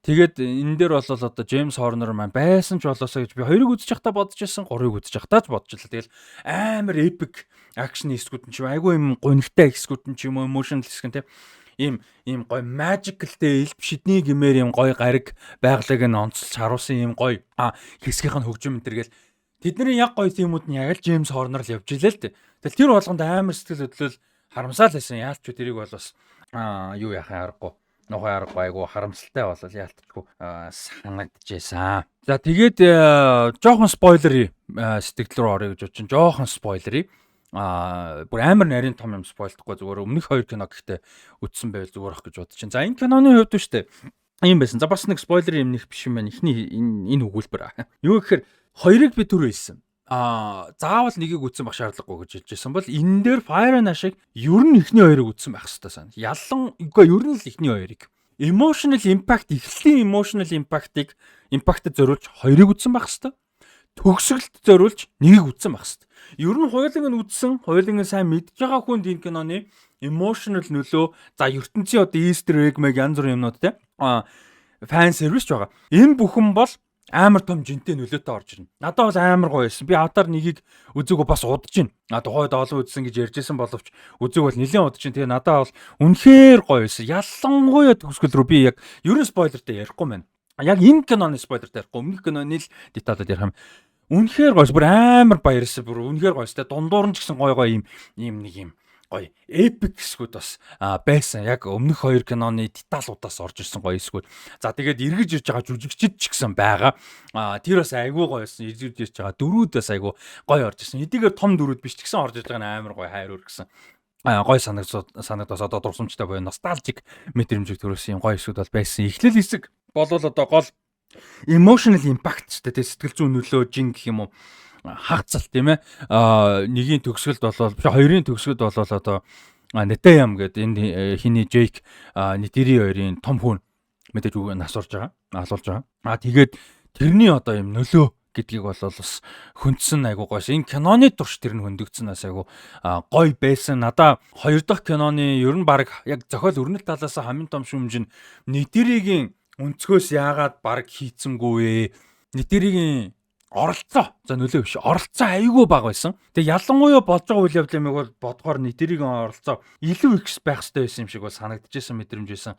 Тэгээд энэ дээр бол одоо James Horner маань байсан ч болоосоо гэж би 2-ыг үзэж явахдаа бодож байсан, 3-ыг үзэж явахдаа ч бодож илаа. Тэгэл амар epic action хэсгүүд нь ч юм айгүй юм гонигтай хэсгүүд нь ч юм уу emotional хэсэг нь тэ. Ийм гоё magicalтэй элб шидний гэмээр юм гоё гариг байгалыг нь онцолж харуулсан юм гоё хэсгийнх нь хөгжим энэ төр гэл тэдний яг гоё тиймүүд нь яг л Джеймс Хорнер л явж илээ л дээ. Тэгэл тэр болгонд амар сэтгэл хөдлөл харамсаал байсан. Яалч ч тэрийг бол бас юу яхаа аргагүй. Нухай аргагүй айгу харамсалтай болол яалтчгүй санагдчихсан. За тэгээд жоохон спойлери сэтгэл рүү орё гэж бодчих. Жоохон спойлери. Бүр амар нарийн том юм спойлдохгүй зүгээр өмнөх 2 кино гэхдээ үтсэн байвал зүгээр ах гэж бодож чинь. За энэ киноны хувьд шүү дээ. Ийм байсан. За бас нэг спойлер юм нэх биш юм байна. Эхний энэ өгүүлбэр. Юу гэхээр хоёрыг би түр хэлсэн. Заавал нэгийг үтсэн байх шаардлагагүй гэж хэлжсэн бол энэ дээр Fire and Ash-ыг ер нь эхний хоёрыг үтсэн байх хэрэгтэй санаа. Ер нь л эхний хоёрыг. Emotional impact, эхлэлийн emotional impact-д зориулж хоёрыг үтсэн байх хэрэгтэй. Төгсгөлд зориулж нэгийг үтсэн байх хэрэгтэй. Ер нь хоёуланг нь үтсэн, хоёуланг нь сайн мэдж байгаа хүнд энэ киноны emotional нөлөө, за ертөнцийн одоо Easter egg мэг янз бүрийн юмнууд те. Fan service ч байгаа. Энэ бүхэн бол амар том жинтэй нөлөөтэй орж ирнэ. Надад бол амар гоё байсан. Би Аватар нэгийг үзээгөө бас удаж байна. Тухайд олон үзсэн гэж ярьжсэн боловч үзээг бол нэлээд удаж байна. Тэгээ надад бол үнэхээр гоё байсан. Ялангуяа төгсгөл рүү би яг ерөн спойлертэй ярихгүй байна. Яг энэ киноны спойлертэй ярихгүй. Өмнөх киноны л деталууд ярих юм. Үнэхээр гоё. Бүр амар баярлсан. Бүр үнэхээр гоё. Дундуур нь ч гэсэн гоё гоё ийм нэг юм гоё эпик хэсгүүд бас байсан. Яг өмнөх хоёр киноны деталуудаас орж ирсэн гоё хэсгүүд. За тэгээд эргэж ирж байгаа жүжигчд ч гэсэн байгаа. Тэр бас айгүй гоё байсан. Эргэж ирж байгаа дөрүүд бас айгүй гоё орж ирсэн. Эдгээр том дөрүүд биш ч гэсэн орж ирж байгаа нь амар гоё хайр үргэсэн. Гоё санагдас одоо дурсамжтай буюу ностальжик мэдрэмжийг төрүүлсэн юм гоё хэсгүүд бол байсан. Эхлэл хэсэг болвол одоо гол emotional impact ч гэдэг сэтгэл зүйн нөлөө жин гэх юм уу хагцал тийм ээ. Нэгийн төгсгөлд болол хоёрын төгсгөлд болол одоо Netayam гэдэг энэ хиний Jake Nitiri хоёрын том хүн мэдээж үг насурж байгаа. Алуулж байгаа. Тэгээд тэрний одоо юм нөлөө гэдгийг бол бас хүндсэн айгуу гоёс. Энэ киноны турш тэр нь хөндөгдсөнээс айгуу гоё байсан. Надаа хоёр дахь киноны ер нь баг яг зохиол өрнөл талаас хамгийн том шүмж нь Nitiri-гийн өнцгөөс яагаад баг хийцэнгүй вэ? Nitiri-гийн оролцоо. За нөлөө биш. Оролцоо айгүй бага байсан. Тэгээ ялангуяа болж байгаа үйл явдлыг бол бодгоор Nitiri-гийн оролцоо илүү их байх хэрэгтэй байсан юм шиг бол санагдчихсан мэдрэмж байсан.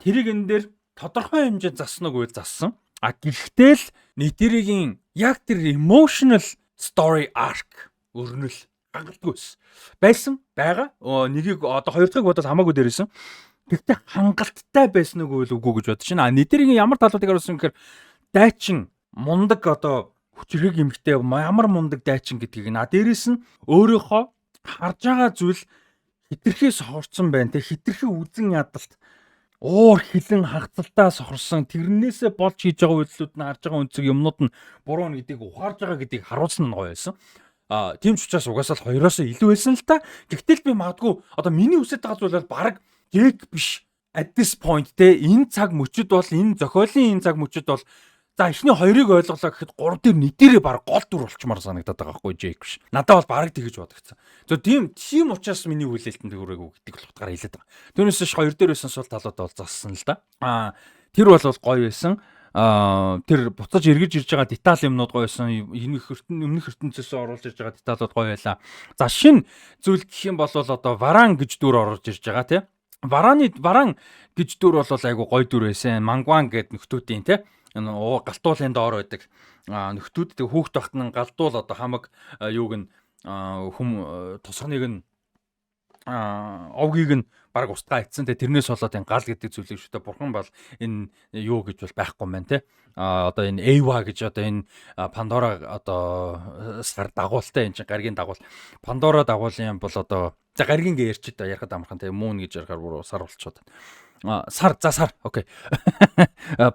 Тэрийг энэ дээр тодорхой хэмжээнд засна уу гэвэл зассан. Гэхдээ л Nitiri-гийн яг тэр emotional story arc өрнөл хангалтгүйс байсан байгаа. Нэгийг одоо хоёр дахьыг бодоод хамаагүй дээрсэн. Гэхдээ хангалттай байсан уу үгүй гэж бодож байна. Nitiri-гийн ямар талуудыг харуулсан гэхээр дайчин мундаг одоо хүчрэг эмхтэй ямар мундаг дайчин гэдгийг дээрээс нь өөрийнхөө харж байгаа зүйл хитрхээ сохорцсон байна. Тэг хитрхээ үзэн ядалт уур хилэн хагцалтаа сохорсон тэрнээсээ болж хийж байгаа үйлдэлүүд нь харж байгаа үнцэг юмнууд нь буруу гэдгийг ухаарж байгаа гэдгийг харуулсан нь гоё байсан. Тийм ч учраас угаасаа л хоёроосоо илүү байсан л та. Гэхдээ би магадгүй одоо миний үсэж байгаа зүйл бол баг Jake биш. At this point те энэ цаг мөчөд бол энэ зохиолын энэ цаг мөчөд бол за эхний хоёрыг ойлголоо гэхэд гурав дээр Nitiri баг гол дүр болчмаар санагдаад байгаа байхгүй Jake биш. Надад бол баг тэгэж бодогдсон. Тийм учраас миний хүлээлтэнд хүрээгүй гэдэг л утгаараа хэлээд байгаа. Түүнээс ч хоёр дээр байсан сул талууд бол зассан л да. Тэр бол гоё байсан. Тэр буцаж эргэж ирж байгаа деталь юмнууд гоё байсан. Өмнөх ертөнцөөс оруулж ирж байгаа деталууд гоё байлаа. За шинэ зүйл гэх юм бол одоо Варан гэж дүр орж ирж байгаа тий. Варан гэж дүр бол айгу гоё дүр байсан. Мангван гэдэг нөхдүүдийн тий. Галтуулын доор байдаг нөхдүүд тэг хүүхд багтан галтуул одоо хамаг юуг нь тусганыг нь овгийг нь баг устгаа ицсэн те тэрнээс болоод энэ гал гэдэг зүйлийг шүтэ бурхан бол энэ юу гэж бол байхгүй юм байна те одоо энэ Эйва гэж одоо энэ Пандора одоо сар дагуултай энэ чинь гаргийн дагуул Пандора дагуулын бол одоо за гаргийн гээ ярьчихэд ярахад амархан те мөн гэж ярихаар бүр сар болчиход сар окей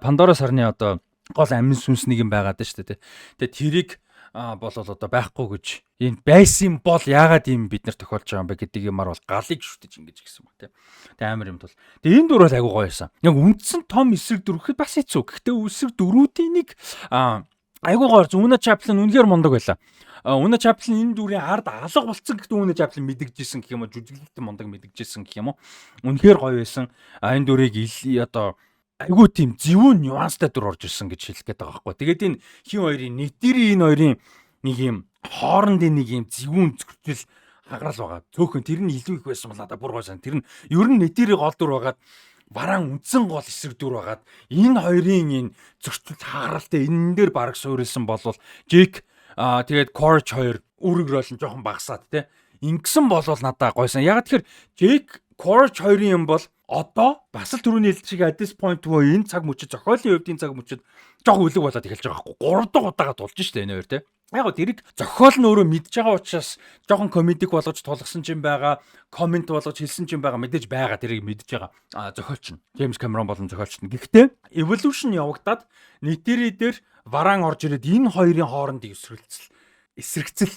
Пандора сарны одоо гол амин сүнснийг юм байгаад байна шүү дээ. Тэгээ тэрийг болол одоо байхгүй гэж энэ байсан бол яагаад ийм бид нар тохиолж байгаа юм бэ гэдэг юмар бол галыг шүтэж ингэж гисэн ба тийм. Тэгээ амар юм бол. Тэгээ энэ дүр бол айгуу гоё байсан. Яг үндсэн том эсрэг дүрхэд бас хэцүү. Гэхдээ эсрэг дөрүүдийн нэг айгуу гоё. Una Chaplin үнэхээр мундаг байлаа. Una Chaplin энэ дүрийн ард алга болцсон гэхдээ Una Chaplin мэдэгжсэн гэх юм уу жүжиглэлт мундаг мэдэгжсэн гэх юм уу. Үнэхээр гоё байсан. Энэ дүрийг одоо айгуу тийм зөвүүн нюанстай дүр орж ирсэн гэж хэлэх гээд байгаа байхгүй. Тэгээд энэ хин хоёрын Nitiri энэ хоёрын нэг юм хоорондын нэг юм зөвүүн зөрчил хагарал байгаа. Цөөхөн тэр нь илүү их байсан бол надад бүр гоё сан. Тэр нь ер нь Nitiri гол дүр байгаад Варан үндсэн гол эсрэг дүр байгаад энэ хоёрын энэ зөрчил хагаралтай энэ дээр бараг суурилсан болвол Jake тэгээд Courage 2 үүрэг рол нь жоохон багасаад те. Ингэсэн болвол надад гойсон. Яг тэгэхээр Jake Courage 2-ын юм бол одоо бас л түрүүний хэлж шиг at this point энэ цаг мөчид зохиолын хувьд энэ цаг мөчид жоохон үлэг болоод эхэлж байгаа байхгүй. 3 дахь удаага тулж штэ энэ хоёр те. Яг гоо тэрийг зохиол нь өөрөө мэдж байгаа учраас жоохон комедик болгож тулгасан ч юм байгаа, комент болгож хэлсэн ч юм байгаа, мэдээж байгаа, тэрийг мэдж байгаа. Зохиолч нь Джеймс Камерон болон зохиолч нь. Гэхдээ Evolution явагдаад нийтээрээ дээр Варан орж ирээд энэ хоёрын хоорондын эсрэгцэл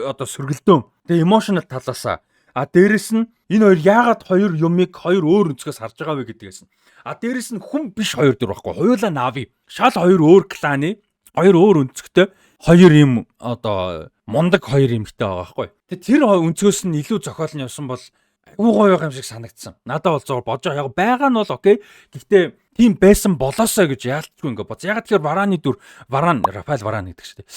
одоо сөргөлдөөн. Тэгээ emotional талаасаа дээрэс нь энэ хоёр яагаад хоёр юмыг хоёр өөр өнцгөөс харж байгаа вэ гэдгээс нь. Дээрэс нь хүн биш хоёр дөр байхгүй. Хоёулаа Нави. Шал хоёр өөр кланы, хоёр өөр өнцгтэй, хоёр юм одоо мундаг хоёр юмтай байгаа байхгүй. Тэгээ тэр өнцгөөс нь илүү зохиол нь явсан бол айгүй гоё юм шиг санагдсан. Надад бол зур бодож яг байгаа нь бол окей. Гэхдээ тийм байсан болоосоо гэж яалтчгүй ингээ боц. Ягаад тэгэхээр Рафаэл Варан гэдэг шүү дээ.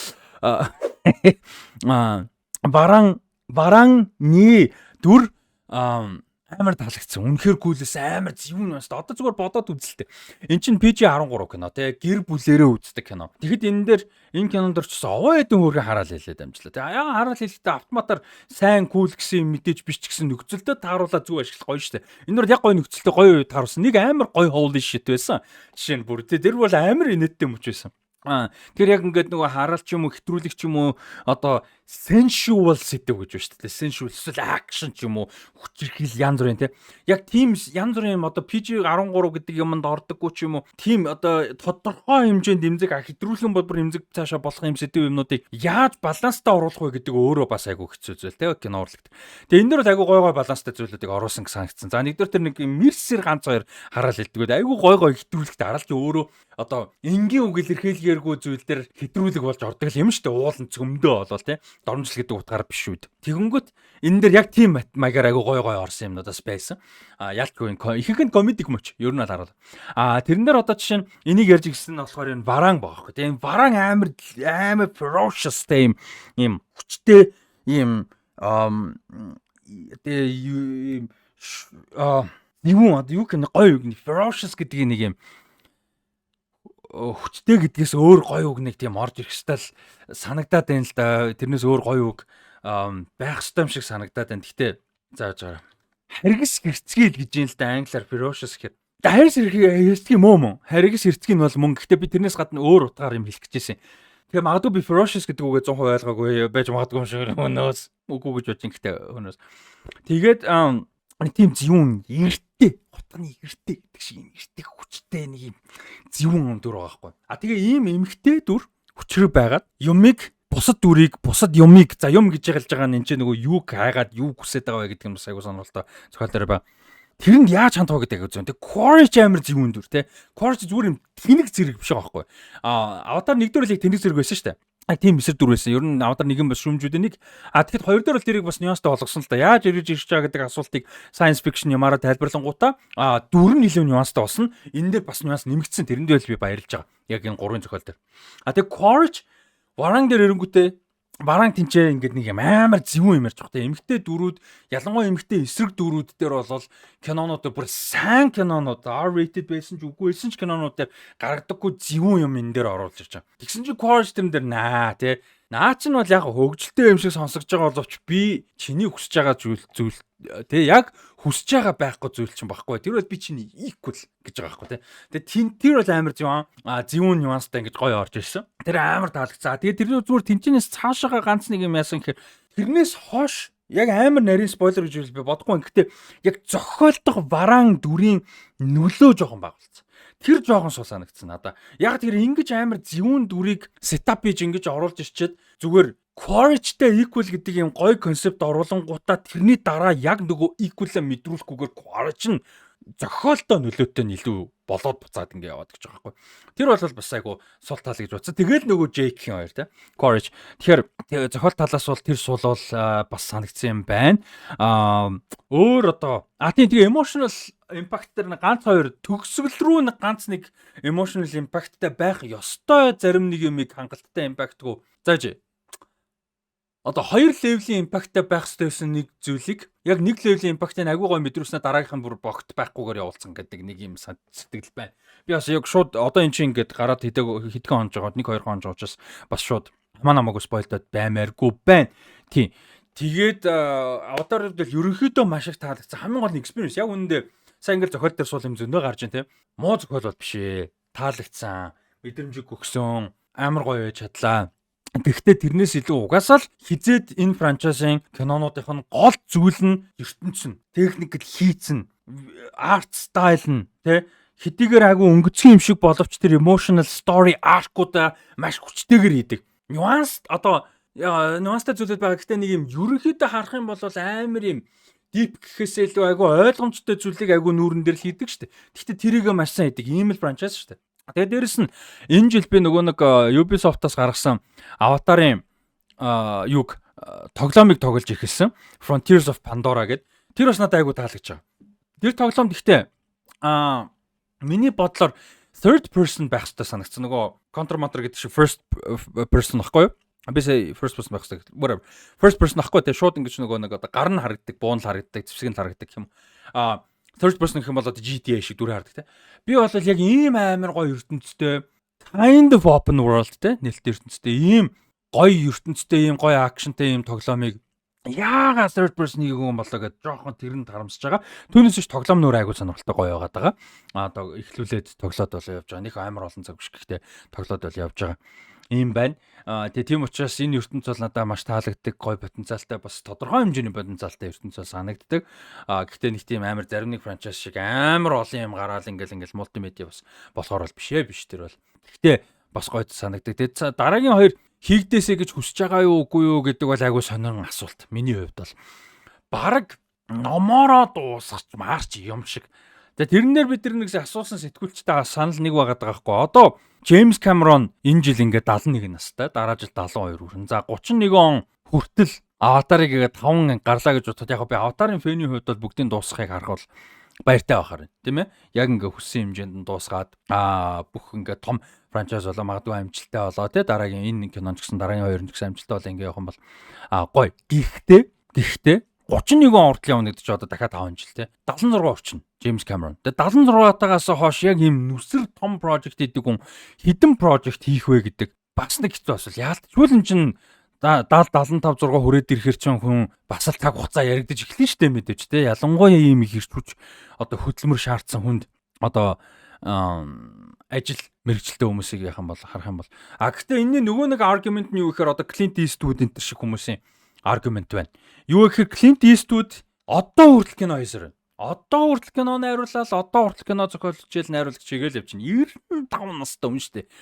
Варанны дүр амар таалагдсан. Үнэхээр гүйлээс амар зөвүүн байна шүү дээ. Одоо зүгээр бодоод үзэлтэй. Эн чинь PG-13 кино тий гэр бүлэрээ үздэг кино. Тэгэхэд энэ дээр энэ кинонд орчсон овоо эдэн хөргөн хараал хэлээд амжлаа. Тэгээ яагаад хараал хэлэхдээ автоматар сайн кул гэсэн мэдээж биш ч гэсэн нөхцөлдөө тааруулаа зүг ашиглах гоё шүү дээ. Энэ бол яг гоё нөхцөлдөө гоё үед тааруулсан. Нэг амар гоё holy shit байсан. Жишээ нь бүр тэр бол амар инээдтэй мөч байсан. Тэр яг ингээд нөгөө хараалч юм уу хэтрүүлэг ч юм уу одоо sensual сэдв гэж байна шүү дээ. Sensual эсвэл action ч юм уу хүчирхийл янз бүрийн тий. Яг тийм янз бүрийн одоо PG-13 гэдэг юмд ордоггүй ч юм уу. Тийм одоо тодорхой хэмжээнд эмзэг хэтрүүлэн болбор эмзэг цаашаа болох юм сэдв юмнуудыг яаж баланстай оруулах вэ гэдэг өөрөө бас айгүй хэцүү зүйл тий кино урлагт. Тэгээ энэ дөр айгүй гой баланстай зүйлүүдийг оруулсан гэж санагдсан. За нэгдүгээр тэр нэг мерсэр ганц хоёр хараал хэлдэг. Айгүй гой хэтрүүлэгт хараалч өөрөө одоо энгийн үг илэрхийлгээргүй зүйл дээр хэтрүүлэг болж ордог юм шүү дээ. Уулын цөмдөө болол тий. Доромжил гэдэг утгаараа биш үү. Тэгэнгүүт энэ дээр яг тийм маягаар айгүй гой орсон юмнуудаас байсан. Ялтгүй ихэнх нь комедик мөч ер нь л харуул. Тэрэн дээр одоо жишээ нь энийг ярьж гисэн нь болохоор энэ Варан байгаа байхгүй. Тэгээ энэ Варан амар ferocious тийм юм хүчтэй юм тэгээ юу гэнэ гоё үг ferocious гэдэг нэг юм хүчтэй гэдгээс өөр гоё үг нэг тийм орж ирэх стал санагдаад байна л да. Тэрнээс өөр гоё үг байх ёстой юм шиг санагдаад байна. Гэхдээ зааж байгаа. Харгас хэрцгийл гэж юм л да англиар ferocious гэхээр. Харгас хэрцгий мөн. Харгас хэрцгий нь бол мөн. Гэхдээ би тэрнээс гадна өөр утгаар юм хэлэх гэжсэн. Тэгээ магадгүй би ferocious гэдэг үгээ 100% ойлгоогүй байж магадгүй юм шиг өнөөс үгүй гэж бодож гэхдээ өнөөс. Тэгээд тийм зөвүүн эрттэй утганы эрттэй гэдэг шиг юм эрттэй хүчтэй нэг юм зөвүүн дүр байгаа байхгүй. Тэгээ ийм эмхтэй дүр хүчрэг байгаад юмыг бусад дүрийг бусад юмыг за юм гэж ялж байгаа нь энэ ч нөгөө юуг хайгаад юу хүсэж байгаа вэ гэдэг юм бас айгуу сонирхолтой зохиол дээр ба. Тэрэнд яаж хандваа гэдэг үзэн. Тэг Quaritch амар зөвүүн дүр те. Quaritch зүгээр юм тэнэг зэрэг биш байгаа байхгүй. Аватар нэгдүгээр л тэнэг зэрэг байсан шүү дээ. Тийм эсэр дүр байсан. Ер нь авдар нэгэн бас шүмжүүдээ нэг. Тэгэхэд хоёр дээр бол тэрийг бас нюанстай болгосон л да. Яаж ирж байгаа гэдэг асуултыг science fiction ямаараа тайлбарлангуудаа дүр нь илүү нюанстай болсон. Энэ дээр бас нюанс нэмэгдсэн. Тэрэндээ л би баярлж байгаа. Яг энэ гурван зохиол дээр. Тэгээ Quaritch Варан дээр эрэнгүүтээ Баран тэнцээ ингээд нэг юм амар зөвүүн юм ярьж байгаа. Эмэгтэй дөрүүд ялангуяа эмэгтэй эсрэг дөрүүд дээр бол кинонууд бүр сайн кинонууд R-rated байсан ч үгүй байсан ч кинонууд дээр гаргадаггүй зөвүүн юм энэ дээр оруулж ирж байгаа. Тэгсэн чинь Quaritch тэр дээр наа ч нь бол яг хөвгөлтэй юм шиг сонсогдож байгаа боловч би чиний хүсэж байгаа зүйл яг хүсэж байгаа байхгүй зүйл чинь байхгүй. Тэр бол би чиний equal гэж байгаа байхгүй. Тэгээ тэр бол амар зөвүүн нюанстай ингэж гоё орж ирсэн. Тэр амар таалагдсан. Тэгээ тэр зүгээр тэнцэнээс цаашаага ганц нэг юм яасан гэхээр тэрнээс хойш яг амар нарийн спойлер гэж би бодохгүй. Гэхдээ яг зохиолдох Варан дүрийн нөлөө жоохон багуулсан. Тэр жоохон сул санагдсан надаа. Яг тэр ингэж амар зөвүүн дүрийг сетап хийж ингэж оруулж ирчээд зүгээр Quaritchтэй equal гэдэг юм гоё концепт оруулангуудаа тэрний дараа яг нөгөө equal-а мэдрүүлэхгүйгээр Quaritch нь зохиолтой нөлөөтэй нь илүү болоод буцаад ингэ яваад гэж байгаа байхгүй. Тэр бол бас айгу сул тал гэж бодсон. Тэгэл нөгөө Jake-ийн хоёр те Quaritch. Тэгэхээр зохиол талаас бол тэр сул бол бас санагдсан юм байна. Өөр одоо тэгээ emotional impact дээр ганц хоёр төгсгөл рүү ганц нэг emotional impact-тай байх ёстой зарим нэг юмыг хангалттай impact-гүй зааж одоо хоёр левлийн импакттай байх хэрэгтэй байсан нэг зүйлийг яг нэг левлийн импактыг агүй гой мэдрүүлснээр дараагийнх нь бүр богт байхгүйгээр явуулсан гэдэг нэг юм сэтгэл байна. Би бас яг шууд одоо эн чинь ингээд гараад хэдхэн хонж байгаа 1-2 хонж байгаа учраас бас шууд хамаагүй спойлдод баймааргүй байна. Тийм. Тэгээд аватар бол ерөнхийдөө маш их таалагдсан. Хамгийн гол нь experience яг үнэндээ сайн ингээд зохиол дээр суул юм зөндөө гарч ин тийм. Муу зохиол бол биш ээ. Таалагдсан. Мэдрэмжийг өгсөн. Амар гоё байж чадлаа. Гэхдээ тэрнээс илүү угаасаа л хизээд энэ франчайзын кинонуудынх нь гол зүйл нь ертөнц нь, техникэл хийц нь, арт стайл нь тэ хэдийгээр агуу өнгөцгөн юм шиг боловч тэр emotional story arc-уудаа маш хүчтэйгээр хийдэг. Нюанстай зүйлүүд байгаа. Гэхдээ нэг юм ерөнхийдөө харах юм бол амар юм deep гэхээсээ илүү агуу ойлгомжтой зүйлийг агуу нүүрэн дээр л хийдэг шүү дээ. Гэхдээ тэрийг маш сайн хийдэг. Ийм л франчайз шүү дээ. Тэгээд дээрэс нь энэ жил би нөгөө нэг Ubisoft-аас гаргасан Аватарын тоглоомыг тоглож ирсэн. Frontiers of Pandora гэдэг. Тэр бас надад айгуу таалагдж байгаа. Тэр тоглоом гэхдээ миний бодлоор third person байх хэрэгтэй санагдсан. Нөгөө Counter гэдэг шиг first person байхгүй юу? Бисээ first person байх хэрэгтэй. Whatever. First person ахгүй те шууд ингэж нөгөө нэг гар нь харагддаг, буун л харагддаг, зэвсэг нь харагддаг юм. Third person гэх юм бол GTA шиг дүр харагддаг те. Би бол яг ийм амар гоё ертөнцтэй kind of open world те нэлээд ертөнцтэй ийм гоё ертөнцтэй ийм гоё акшнтай ийм тоглоомыг яагаад third person хийх юм болоо гэж жоохон тэрэнд харамсаж байгаа. Түүнээс ч тоглоом нөр айгуу сонирхолтой гоё байгаад байгаа. Эхлүүлээд тоглоод бол явж байгаа. Них амар олон цаг биш гэхдээ тоглоод бол явж байгаа. Ийм байна. Тэгээ тийм учраас энэ ертөнц бол надад маш таалагддаг, гоё потенциалтай бас тодорхой хэмжээний потенциалтай ертөнц бол санагддаг. Гэхдээ нэг тийм амар зарим нэг франчайз шиг амар олон юм гараал ингээл мултимедиа бас болохоор бол биш тэр бол. Гэхдээ бас гоё санагддаг. Тэгээ дараагийн хоёр хийгдээсэ гэж хүсэж байгаа юу үгүй юу гэдэг бол айгүй сонирн асуулт. Миний хувьд бол бараг номороо дуусгач маарч юм шиг. Тэгээ тэрнээр бид нэг асуусан сэтгүүлчтэй санал нэг байгаад байгаа хгүй. Одоо Джеймс Камерон энэ жил ингээд 71 настай, дараа жил 72 хүрэн. За 31 он хүртэл Аватарыг ингээд 5 гарлаа гэж бодоход яг би Аватарын фэний хувьд бол бүгдийн дуусгахыг харах бол баяртай байхаар байна, тийм ээ. Яг ингээд хүссэн хэмжээнд нь дуусгаад бүх ингээд том франчайз болоо магадгүй амжилттай болоо тий дараагийн энэ кинон ч гэсэн дараагийн 2 ч гэсэн амжилттай болоо ингээд явах юм бол гоё. Гэхдээ 31 он хүртэл явна гэдэг чинь одоо дахиад 5 жил тий 76 орчин Джеймс Камерон. Тэгээ 76-таагаас хойш яг ийм нүсэр том прожект хийдэг хүн хідэн прожект хийх вэ гэдэг бас нэг хэцүү асуул. Яалтчгүй энэ чинь 70 75 6 хүрээд ирэхэр чинь хүн бас л цаг хугацаа яригдаж эхлэн штэ мэдээж тий. Ялангуяа ийм их ирчүүч одоо хөдөлмөр шаардсан хүнд одоо ажил мэргэжилтэй хүмүүсийг яхан бол харах юм бол гэхдээ энэний нөгөө нэг аргумент нь юу гэхээр одоо Clint Eastwood энэ шиг хүмүүсийн аргумент байна. Юу гэхээр Clint Eastwood одоо хүртэл кино хийсээр байна. Одоо хүртэл кино найруулаад одоо хүртэл кино зохиолч хичээл найруулагч чигээл явчихна. 95 настай хүн шүү дээ.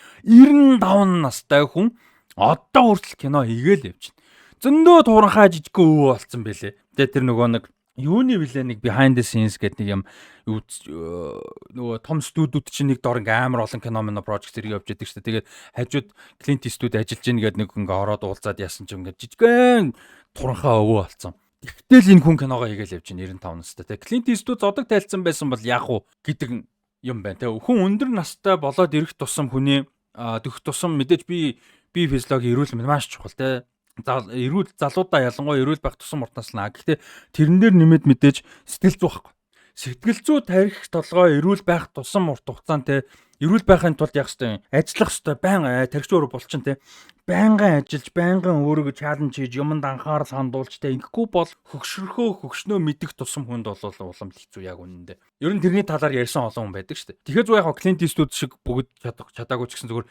95 настай хүн одоо хүртэл кино хийгээл явчихна. Зөндөө туранхай жижигхэн өвөө болцсон байлээ. Тэгээ тэр нөгөө нэг юуны билээ нэг behind the scenes гэдэг нэг юм нөгөө том студиуд чинь нэг дор ингээм амар олон кино project зэрэг явж байдаг шүү дээ. Тэгээд хажууд Clint Eastwood ажиллаж гин гэдэг нэг ингээ ороод уулзаад яасан ч ингээ жижигхэн туранхай өвөө болцсон. Тэгтэл энэ хүн киногоо хийгээл явж байна 95 настай. Тэгээ Clint Eastwood зодог тайлцсан байсан бол яг уу гэдэг юм байна. Тэгээ хүн өндөр настай болоод ирэх тусам хүний дэх тусам мэдээж би физиологи эрүүл мэнд маш чухал те. Эрүүл залуудаа ялангуяа эрүүл байх тусам уртнаслаа. Гэхдээ тэрэн дээр нэмээд мэдээж сэтгэл зүй байхгүй. Сэтгэл зүй тарих толгой эрүүл байх тусам урт хугацаанд те эрүүл байхын тулд яг хэвээр ажиллах хэвээр байнга тархичуур болчин те байнгын ажиллаж байнгын өөрийгөө чаленж хийж юмд анхаарал хандуулж те ингэхгүй бол хөгшнөө мэдэх тусам хүнд бол улам хэцүү яг үнэндээ. Ер нь тэрний талаар ярьсан олон хүн байдаг шүү дээ. Тэгэхээр зөв яг Clint Eastwood шиг бүгд чадаагүй ч гэсэн зүгээр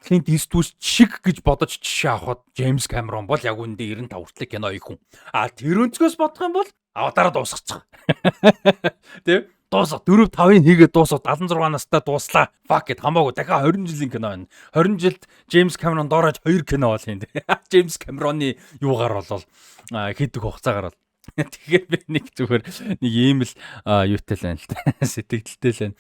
Clint Eastwood шиг гэж бодож жишээ авахд Джеймс Камерон бол яг үндэ 95 хүртэл кино хийх хүн. Тэр өнцгөөс бодох юм бол Аватараа дуусгачих. Тэ? Дуусах 4-5-ыг хийгээд дуусах 76 настай дууслаа. Fuck it хамаагүй дахиад 20 жилийн кино байна. 20 жилд Джеймс Камерон доорож 2 кино бол юм. Джеймс Камероны юугаар болол хийдэг хугацаагаар бол. Тэгэхээр би нэг зүгээр нэг ийм л юутай л байна л та. Сэтгэлдэлтэй л байна.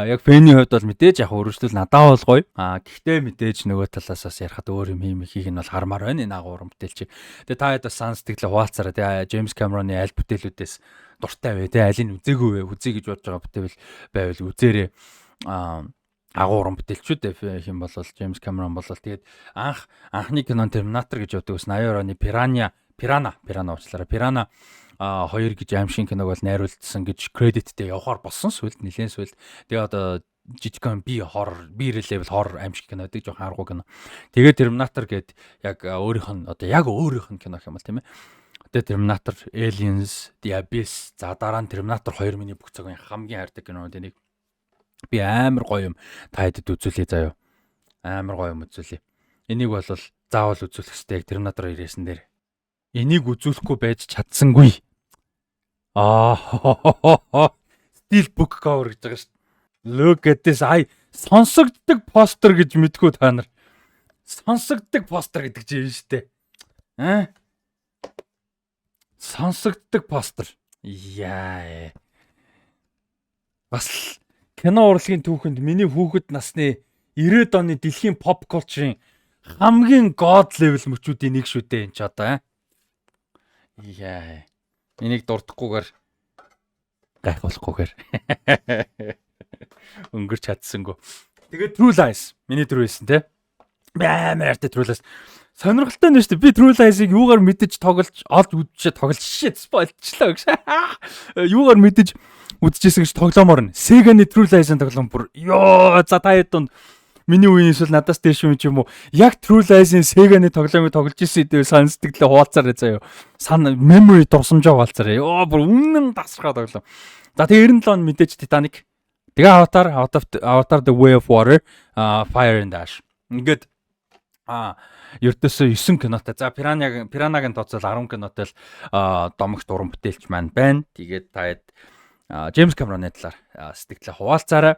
Яг фэний хувьд бол мэдээж яг өргөжлөл надаа бол гоё. Гэхдээ мэдээж нөгөө талаас бас ярихад өөр юм хийх нь бол хармаар байна. Энэ агуурын бүтээлч. Тэгээ та хэд бас сан сэтгэлээ хуваалцаараа тэгээ Джеймс Камероны аль бүтээлүүдээс дуртай вэ? Тэгээ алийг үзээгүй вэ? Үзье гэж бодож байгаа бүтээл байвал үзээрэй. Агуурын бүтээлчүүд хэм бол Джеймс Камерон бол тэгээд анхны кинон Терминатор гэж боддог ус 82 оны Пирана уучлаарай. Пирана 2 гэж аимшиг киног бол найруулсан гэж кредиттэй явахаар болсон сүлд нэлээд сүлд. Тэгээ одоо жижигхэн би level horror аимшиг кино гэдэг жоохон аргуу кино. Тэгээ Терминатор гээд яг өөрийнх нь кино юм бол тийм ээ. Тэгээ Терминатор, Aliens, The Abyss, за дараа нь Терминатор 2 миний бүх цагийн хамгийн хайртай кинонууд энийг би амар гоё юм та хэдэд үзүүлээ заяа. Амар гоё юм үзүүлээ. Энийг бол заавал үзүүлэх хэрэгтэй яг Terminator 2-сэн дээр. Энийг үзүүлэхгүй байж чадсангүй. Steelbook cover гэж байгаа шүү дээ. Look at this. Сонсогддог постэр гэж мэдгүй та нар. Сонсогддог постэр гэдэг чинь юм шүү дээ. Сонсогддог постэр. Яа. Бас кино урлагийн түүхэнд миний хүүхэд насны 90-ад оны дэлхийн pop culture-ын хамгийн god level мөчүүдийн нэг шүү дээ энэ ч одоо. Яа. Энийг дурдахгүйгээр гайхуулахгүйгээр өнгөрч чадсангүй. Тэгээд True Lies миний True Lies те. Бэмэрт True Lies. Сонирхолтой нь шүү дээ. Би True Lies-ыг юугаар мэдэж тоглож олж үдчихэд тоглож shit spoilчлаа гэж. Юугаар мэдэж үдчихсэн гэж тоглоомоор нь. Sega-ны True Lies-ын тоглоом бүр ёо за та хэд донд миний үеийн эсвэл надаас дээш юм уу? Яг True Lies-ийн Sega-ны тоглоомыг тоглож ирсэн хэдий сан сэтгэлээ хуваалцаарай заяа. Сан memory дурсамжаа хуваалцаарай. Ёо бүр үнэн тасрахаа тоглоом. За тэгээ 97 он мэдээж Titanic. Тэгээ Avatar The Way of Water, Fire and Ash. Ингээд ердөөсөө 9 кинотой. За Piranha-гийн тооцоол 10 кинотой л домогт уран бүтээлч маань байна. Тэгээд таад James Cameron-ы талаар сэтгэлээ хуваалцаарай.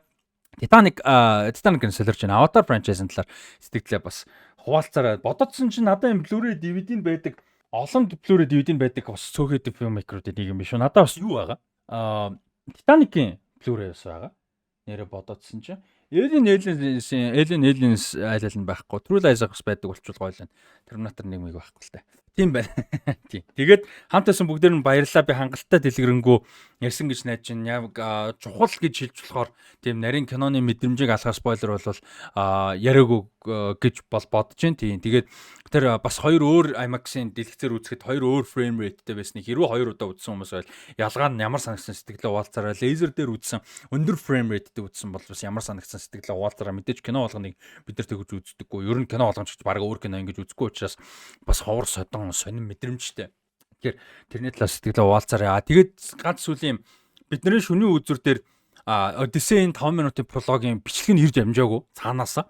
Titanic-ын солирч байна. Avatar franchise-ын талаар сэтгэлээ бас хуваалцаарай. Бододсон чинь надад юм Blu-ray DVD-нд байдаг, олон Blu-ray DVD-нд байдаг бас цөөхөд filmmaker-уудын нэг юм биш үү? Надад бас юу байгаа? Titanic-ийн Blu-ray бас байгаа. Нэрэ бододсон чинь Aliens айлал нь байхгүй. True Lies бас байдаг болчихвол гоё л. Terminator 1-ийг байхгүй л та. Тийм байна. Тийм. Тэгээд хамтаасан бүгдээр нь баярлалаа. Би хангалттай дэлгэрэнгүй ярьсан гэж найдаж байна. Яг чухал гэж хэлж болохоор тийм нарийн киноны мэдрэмжийг алхах спойлер бол яриаггүй гэж бодож байна. Тийм. Тэгээд тэр бас хоёр өөр IMAX-ийн дэлгэцээр үзэхэд хоёр өөр frame rate-тэй байсныг хэрвээ хоёр удаа үзсэн хүмүүс байл ялгаа нь ямар санагсан сэтгэлээ хуваалцаарай. Лазер дээр үзсэн өндөр frame rate-тэй үзсэн бол бас ямар санагсан сэтгэлээ хуваалцаарай. Мэдээж кино болгоныг бид нар тэгж үздэггүй. Ер нь кино болгоомч баг өөр кино ингэж үзэхгүй учраас бас ховор сонин мэдрэмжтэй. Тэгэхээр тэрний талаар сэтгэлээ хуваалцаарай. Тэгээд ганц сүлийн бидний шөнийн үзүр дээр Odyssey-ийн 5 минутын прологийн бичлэг нь ирж амжаагүй цаанаасаа.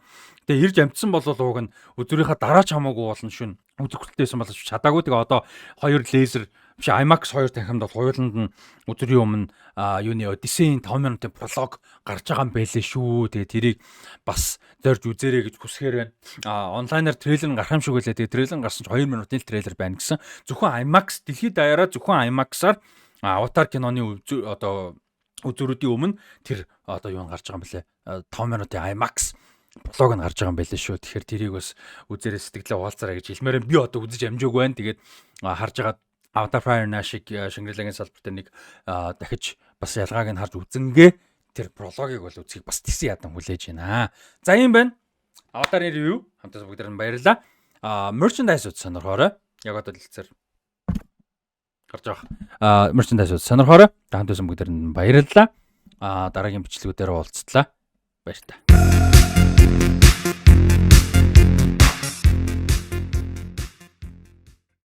Тэгээ ирж амжсан бол ууг нь үзүүрийнхаа дараач хамаагүй болно шүн үзэгдэлтэйсэн бол чадаагүй. Тэгээ одоо хоёр лазер биш IMAX 2 танхимд бол хоёуланд нь өдрийн өмнө юуны Odyssey-ийн 5 минутын пролог гарч байгаа юм байлээ шүү. Тэгээ тэрийг бас зорж үзээрэй гэж хүсгээр байна. Онлайнаар трейлер гарах юм шиг байлаа. Тэгээ трейлер гарсан ч 2 минутын л трейлер байна гэсэн. Зөвхөн IMAX дэлхийд даяараа зөвхөн IMAX-аар Avatar киноны одоо үзүүрүүдийн өмнө тэр одоо юу гарч байгаа юм бэлээ 5 минутын IMAX блог нь гарч байгаа юм байлээ шүү. Тэгэхээр тэрийг бас үзээрэй сэтгэлээ хуваалцаарай гэж хэлмээр би одоо үзэж амжаагүй байна. Тэгээд харж байгаа Avatar Fire and Ash-ыг Shangri-La-гийн салбарт нэг дахиж бас ялгааг нь харж үзэнгээ тэр прологыг бол үзхийг бас тийсэн ядан хүлээж байна. За юм байна. Avatar-ын review хамтаас бүгдээр нь баярлалаа. Merchandise сонирхоорой. Яг одоо дэлгэцээр гарч байгаа. Merchandise сонирхоорой. Хамтаас бүгдээр нь баярлалаа. Дараагийн бичлэгүүдээр уулзтлаа. Баяр та.